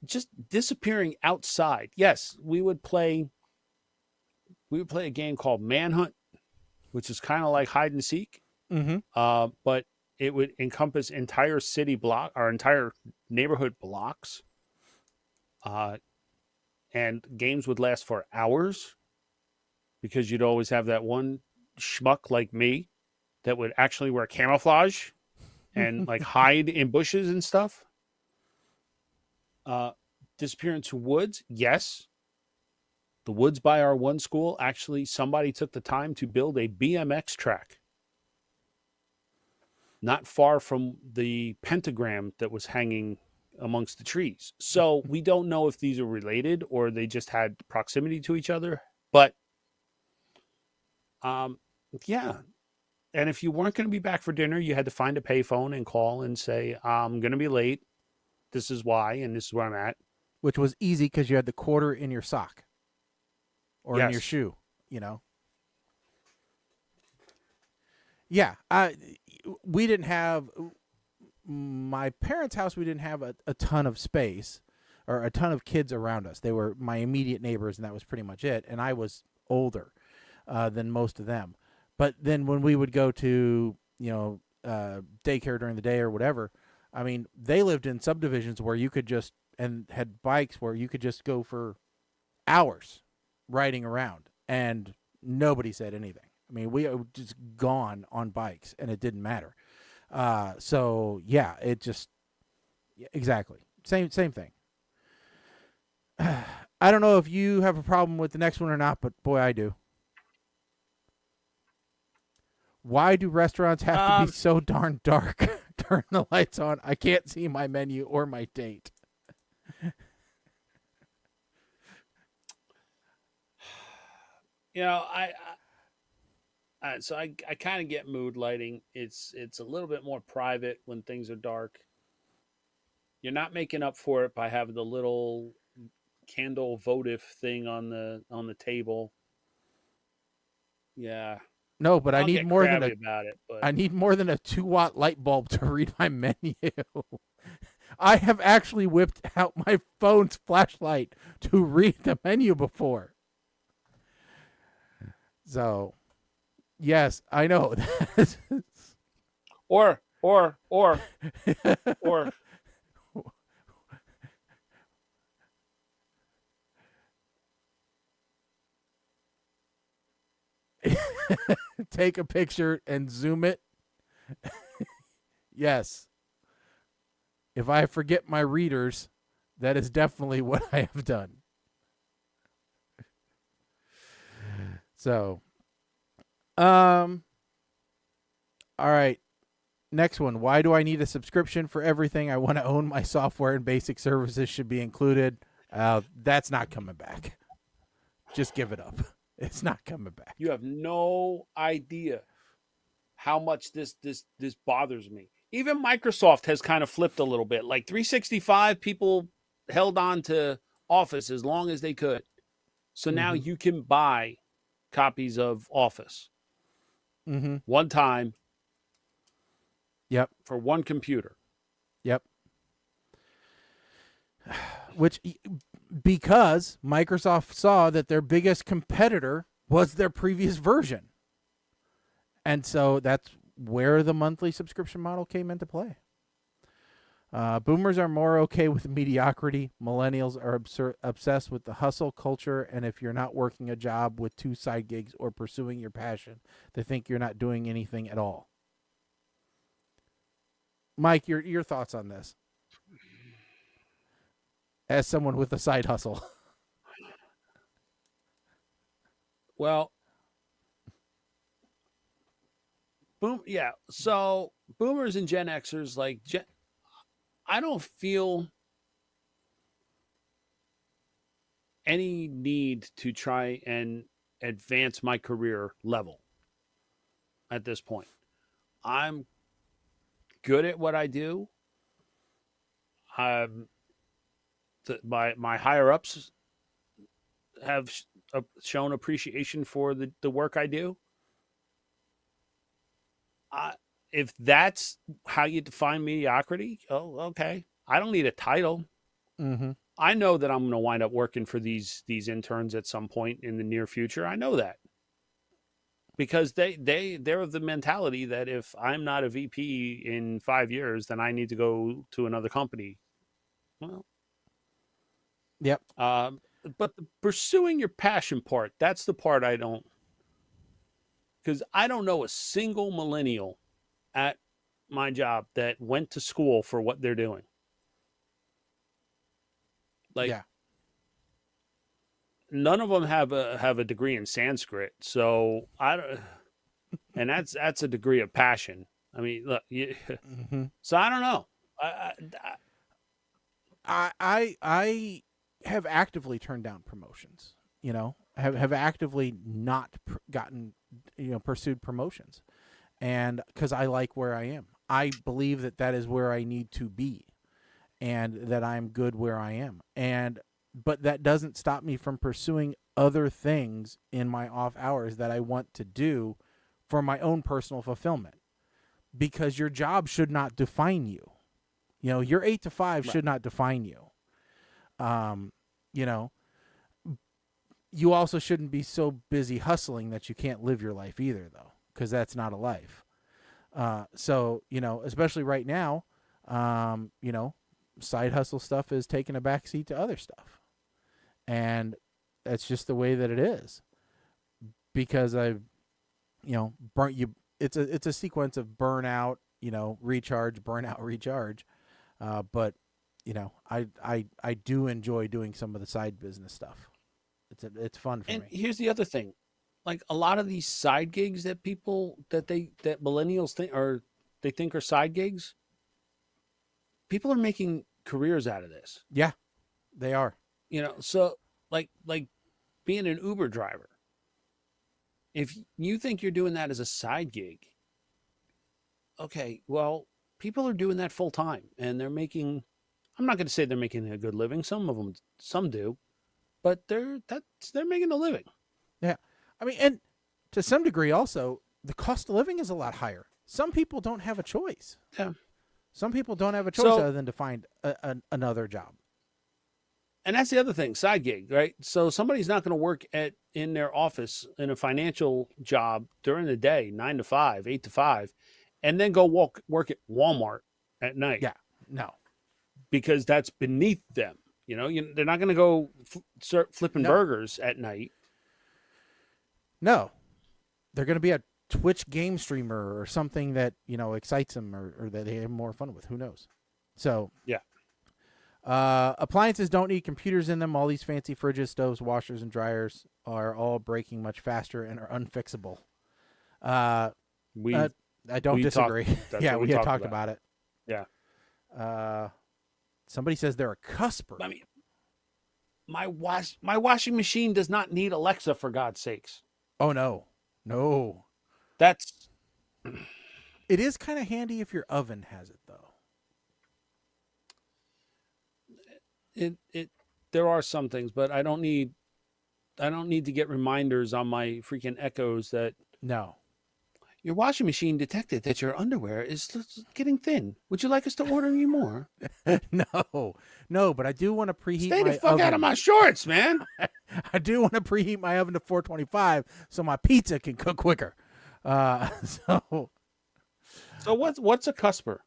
Just disappearing outside. Yes, we would play a game called Manhunt, which is kind of like hide and seek. Mm-hmm. But it would encompass entire city block or entire neighborhood blocks. And games would last for hours because you'd always have that one schmuck like me that would actually wear camouflage and like hide in bushes and stuff. Disappear into woods. Yes. The woods by our one school, actually, somebody took the time to build a BMX track not far from the pentagram that was hanging amongst the trees. So we don't know if these are related or they just had proximity to each other. But, yeah. And if you weren't going to be back for dinner, you had to find a payphone and call and say, I'm going to be late. This is why, and this is where I'm at. Which was easy because you had the quarter in your sock or in your shoe, Yeah. We didn't have my parents' house. We didn't have a ton of space or a ton of kids around us. They were my immediate neighbors, and that was pretty much it. And I was older than most of them. But then when we would go to, daycare during the day or whatever, I mean, they lived in subdivisions where you could just, and had bikes where you could just go for hours riding around and nobody said anything. I mean, we were just gone on bikes and it didn't matter. So yeah, it just, exactly. Same thing. I don't know if you have a problem with the next one or not, but boy, I do. Why do restaurants have to be so darn dark? Turn the lights on. I can't see my menu or my date. I kind of get mood lighting. It's a little bit more private when things are dark. You're not making up for it by having the little candle votive thing on the table. Yeah. No, but I need more than I need more than a 2-watt light bulb to read my menu. I have actually whipped out my phone's flashlight to read the menu before. So, yes, I know. or take a picture and zoom it. Yes. If I forget my readers, that is definitely what I have done. So, all right. Next one. Why do I need a subscription for everything? I want to own my software and basic services should be included. That's not coming back. Just give it up. It's not coming back. You have no idea how much this bothers me. Even Microsoft has kind of flipped a little bit. Like 365, people held on to Office as long as they could. So now you can buy copies of Office one time. Yep. For one computer. Yep. Which, because Microsoft saw that their biggest competitor was their previous version. And so that's where the monthly subscription model came into play. Boomers are more okay with mediocrity. Millennials are obsessed with the hustle culture. And if you're not working a job with 2 side gigs or pursuing your passion, they think you're not doing anything at all. Mike, your thoughts on this? As someone with a side hustle. Well, so boomers and Gen Xers, like, I don't feel any need to try and advance my career level at this point. I'm good at what I do. My higher ups have shown appreciation for the work I do. If that's how you define mediocrity, okay. I don't need a title. I know that I'm going to wind up working for these interns at some point in the near future. I know that. Because they're of the mentality that if I'm not a VP in 5 years, then I need to go to another company. Well, yep. But the pursuing your passion part, that's the part I don't. Because I don't know a single millennial at my job that went to school for what they're doing. Like, yeah. None of them have a degree in Sanskrit, so I don't, and that's a degree of passion. I mean, look, so I don't know. I have actively turned down promotions. You know, have actively not gotten, pursued promotions, and because I like where I am, I believe that is where I need to be, and that I'm good where I am, but that doesn't stop me from pursuing other things in my off hours that I want to do for my own personal fulfillment. Because your job should not define you. Your 8 to 5 should not define you. You also shouldn't be so busy hustling that you can't live your life either, though, because that's not a life. So, especially right now, side hustle stuff is taking a backseat to other stuff. And that's just the way that it is, because I've, burnt you. It's a sequence of burnout, recharge, burnout, recharge. But I do enjoy doing some of the side business stuff. It's fun for me. And here's the other thing, like a lot of these side gigs that millennials think are side gigs. People are making careers out of this. Yeah, they are. So like being an Uber driver, if you think you're doing that as a side gig, okay, well, people are doing that full time and they're making, I'm not going to say they're making a good living. Some do, but they're making a living. Yeah. I mean, and to some degree also, the cost of living is a lot higher. Some people don't have a choice. Yeah. Some people don't have a choice other than to find another job. And that's the other thing, side gig, right? So somebody's not going to work in their office in a financial job during the day, 9 to 5, 8 to 5, and then go work at Walmart at night. Yeah, no. Because that's beneath them. They're not going to go start flipping burgers at night. No. they're going to be a Twitch game streamer or something that, excites them or that they have more fun with. Who knows? So, yeah. Appliances don't need computers in them. All these fancy fridges, stoves, washers, and dryers are all breaking much faster and are unfixable. I don't disagree. Yeah, we had talked about it. Yeah. Somebody says they're a cusper. I mean, my washing machine does not need Alexa, for God's sakes. Oh, no. That's... It is kind of handy if your oven has it, though. There are some things, but I don't need to get reminders on my freaking Echoes that your washing machine detected that your underwear is getting thin. Would you like us to order any more? No, but I do want to preheat Stay my the fuck oven. out of my shorts, man. I do want to preheat my oven to 425 so my pizza can cook quicker. So what's a cusper?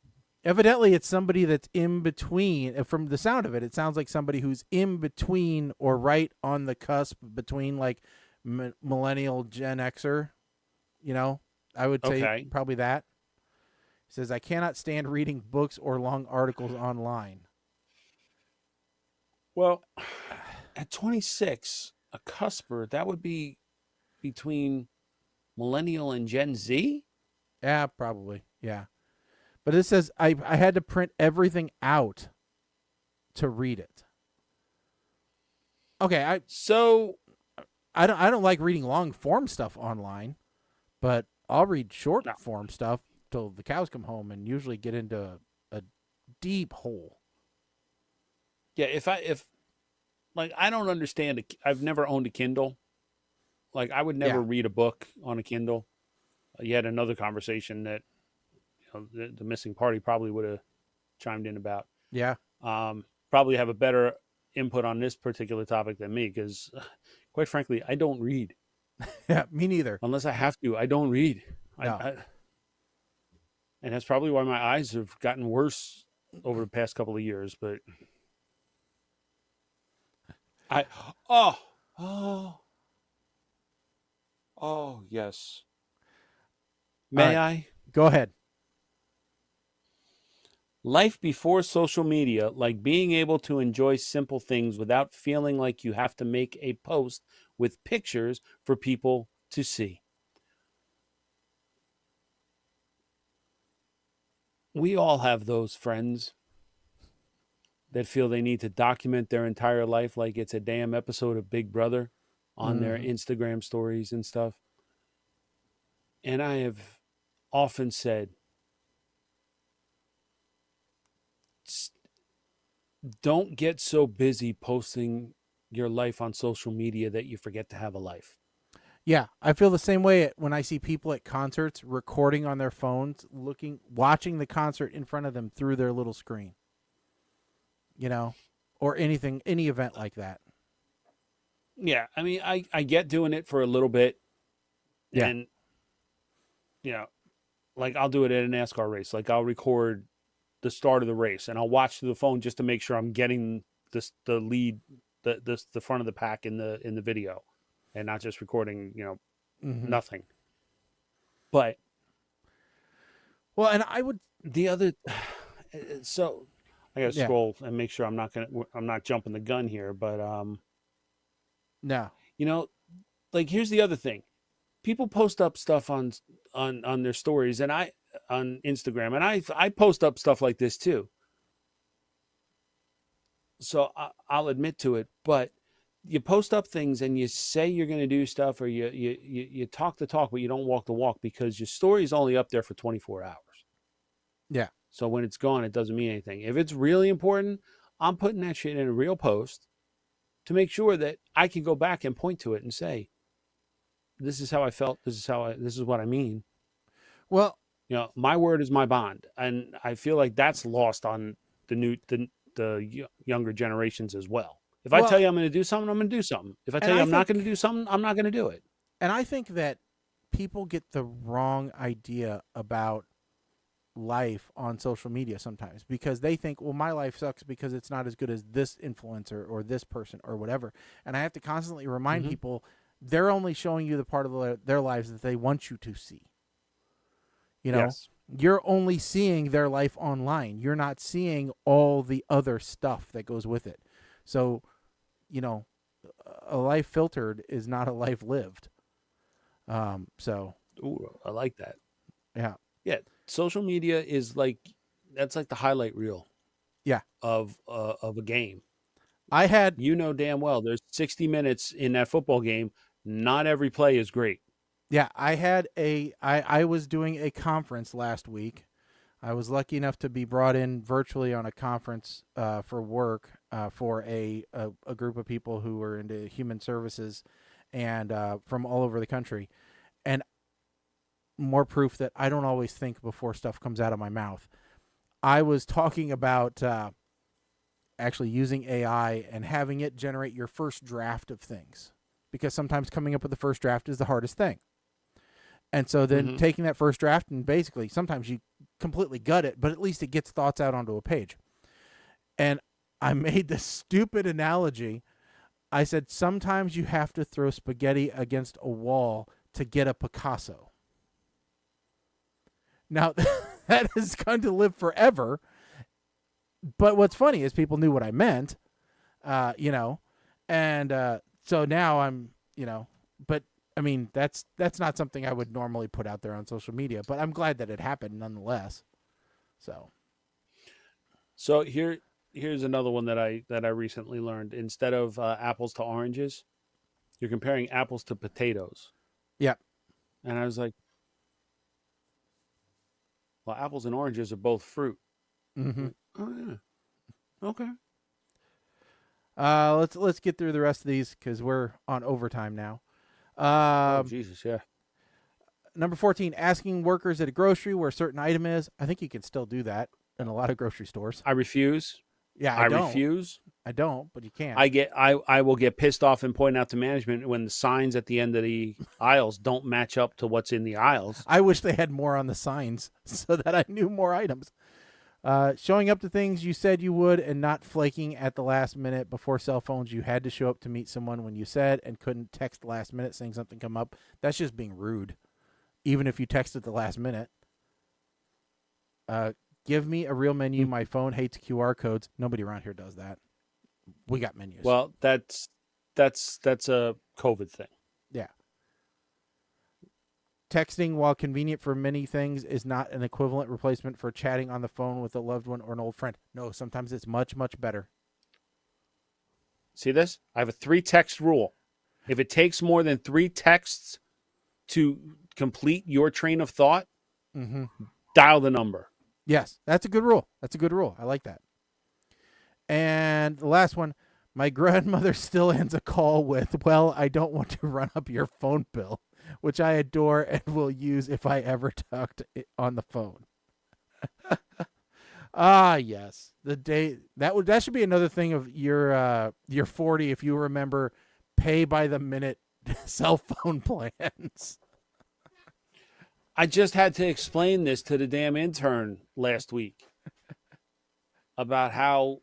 Evidently, it's somebody that's in between. From the sound of it, it sounds like somebody who's in between or right on the cusp between like millennial Gen Xer. I would say probably that. He says, I cannot stand reading books or long articles online. Well, at 26, a cusper, that would be between millennial and Gen Z? Yeah, probably. Yeah. But it says I had to print everything out to read it. Okay, I don't like reading long form stuff online, but I'll read short form stuff till the cows come home and usually get into a deep hole. Yeah, if I don't understand I've never owned a Kindle. Like I would never read a book on a Kindle. You had another conversation that the missing party probably would have chimed in about. Yeah. Probably have a better input on this particular topic than me because, quite frankly, I don't read. Yeah, me neither. Unless I have to, I don't read. No. And that's probably why my eyes have gotten worse over the past couple of years. But yes. May I? Go ahead. Life before social media, like being able to enjoy simple things without feeling like you have to make a post with pictures for people to see. We all have those friends that feel they need to document their entire life like it's a damn episode of Big Brother on their Instagram stories and stuff. And I have often said, don't get so busy posting your life on social media that you forget to have a life. Yeah, I feel the same way when I see people at concerts recording on their phones, watching the concert in front of them through their little screen. Or any event like that. Yeah, I mean, I get doing it for a little bit. Yeah. And, like I'll do it at a NASCAR race. Like I'll record the start of the race and I'll watch through the phone just to make sure I'm getting the lead, the front of the pack in the video and not just recording, nothing. But and I would so I got to scroll and make sure I'm not jumping the gun here, but no. Like here's the other thing. People post up stuff on their stories and on Instagram, and I post up stuff like this too. So I'll admit to it, but you post up things and you say you're going to do stuff, or you talk the talk, but you don't walk the walk because your story is only up there for 24 hours. Yeah. So when it's gone, it doesn't mean anything. If it's really important, I'm putting that shit in a real post to make sure that I can go back and point to it and say, this is how I felt. This is what I mean. Well, my word is my bond. And I feel like that's lost on the younger generations as well. If I tell you I'm going to do something, I'm going to do something. If I tell you I'm not going to do something, I'm not going to do it. And I think that people get the wrong idea about life on social media sometimes because they think, well, my life sucks because it's not as good as this influencer or this person or whatever. And I have to constantly remind people, they're only showing you the part of their lives that they want you to see. You know, Yes. you're only seeing their life online. You're not seeing all the other stuff that goes with it. So, you know, a life filtered is not a life lived. So, Ooh, I like that. yeah. Yeah, social media is like that's like the highlight reel. Yeah. Of a game. I had You know damn well there's 60 minutes in that football game. Not every play is great. Yeah, I was doing a conference last week. I was lucky enough to be brought in virtually on a conference for work for a group of people who were into human services and from all over the country. And more proof that I don't always think before stuff comes out of my mouth. I was talking about actually using AI and having it generate your first draft of things, because sometimes coming up with the first draft is the hardest thing. And so then taking that first draft and basically sometimes you completely gut it, but at least it gets thoughts out onto a page. And I made this stupid analogy. I said, sometimes you have to throw spaghetti against a wall to get a Picasso. Now, that is going to live forever. But what's funny is people knew what I meant, you know. And so now I'm, you know, but I mean, that's not something I would normally put out there on social media, but I'm glad that it happened nonetheless. So here's another one that I recently learned. Instead of apples to oranges, you're comparing apples to potatoes. Yeah. And I was like, well, apples and oranges are both fruit. Mm-hmm. Oh yeah. Okay. Let's get through the rest of these because we're on overtime now. Oh Jesus, yeah. Number 14, asking workers at a grocery where a certain item is. I think you can still do that in a lot of grocery stores. I refuse. Yeah, I refuse. I don't, but you can. I will get pissed off and point out to management when the signs at the end of the aisles don't match up to what's in the aisles. I wish they had more on the signs so that I knew more items. Showing up to things you said you would and not flaking at the last minute. Before cell phones, you had to show up to meet someone when you said and couldn't text last minute saying something come up. That's just being rude, even if you text at the last minute. Give me a real menu. My phone hates QR codes. Nobody around here does that. We got menus. Well, that's a COVID thing. Yeah. Texting, while convenient for many things, is not an equivalent replacement for chatting on the phone with a loved one or an old friend. No, sometimes it's much, much better. See this? I have a 3-text rule. If it takes more than 3 texts to complete your train of thought, dial the number. Yes, that's a good rule. That's a good rule. I like that. And the last one, my grandmother still ends a call with, well, I don't want to run up your phone bill, which I adore and will use if I ever talked on the phone. Yes. The day that should be another thing of your 40 if you remember pay by the minute cell phone plans. I just had to explain this to the damn intern last week about how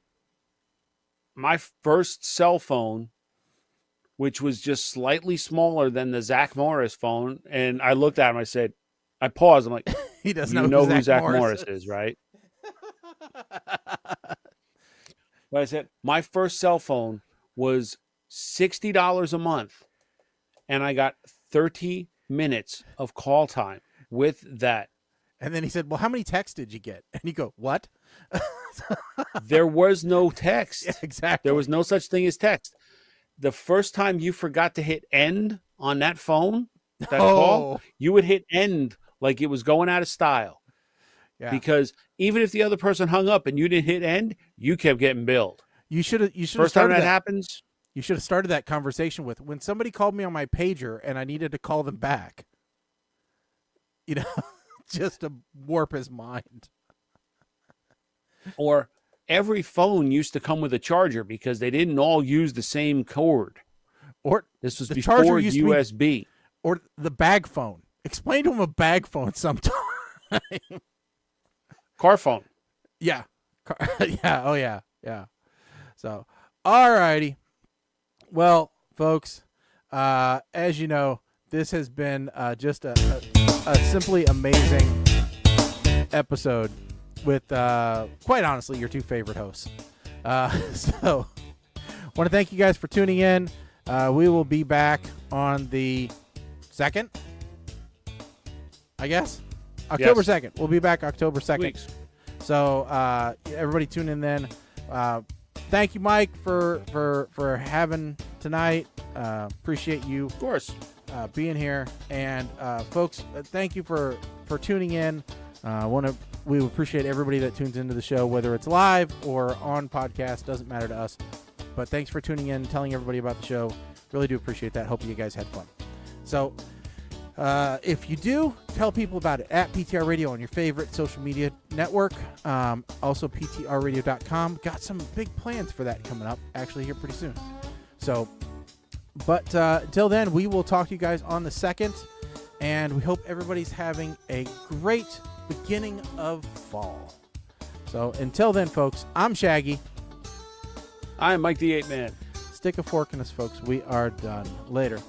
my first cell phone, which was just slightly smaller than the Zach Morris phone, and I looked at him, I paused, I'm like, he doesn't know who Zach Morris is, right? But I said, my first cell phone was $60 a month, and I got 30 minutes of call time with that. And then he said, well, how many texts did you get? And you go, what? There was no text. Yeah, exactly. There was no such thing as text. The first time you forgot to hit end on that phone, that call, you would hit end like it was going out of style. Yeah. Because even if the other person hung up and you didn't hit end, you kept getting billed. You should First time that happens, you should have started that conversation with, when somebody called me on my pager and I needed to call them back. You know, just to warp his mind. Or every phone used to come with a charger because they didn't all use the same cord. Or this was before USB. Or the bag phone. Explain to him a bag phone sometime. Car phone. Yeah. Yeah. Oh, yeah. Yeah. So, all righty. Well, folks, As you know, this has been just a simply amazing episode with, quite honestly, your two favorite hosts. So, want to thank you guys for tuning in. We will be back on the 2nd, I guess. October 2nd. We'll be back October 2nd. Weeks. So, everybody tune in then. Thank you, Mike, for having tonight. Appreciate you, Of course. being here. And folks, thank you for tuning in. We appreciate everybody that tunes into the show, whether it's live or on podcast. Doesn't matter to us. But thanks for tuning in, telling everybody about the show. Really do appreciate that. Hope you guys had fun. So if you do, tell people about it at PTR Radio on your favorite social media network. Also, PTRradio.com. Got some big plans for that coming up, actually, here pretty soon. So, but until then, we will talk to you guys on the 2nd. And we hope everybody's having a great beginning of fall. So until then, folks, I'm Shaggy. I am Mike the 8 Man. Stick a fork in us, folks. We are done. Later.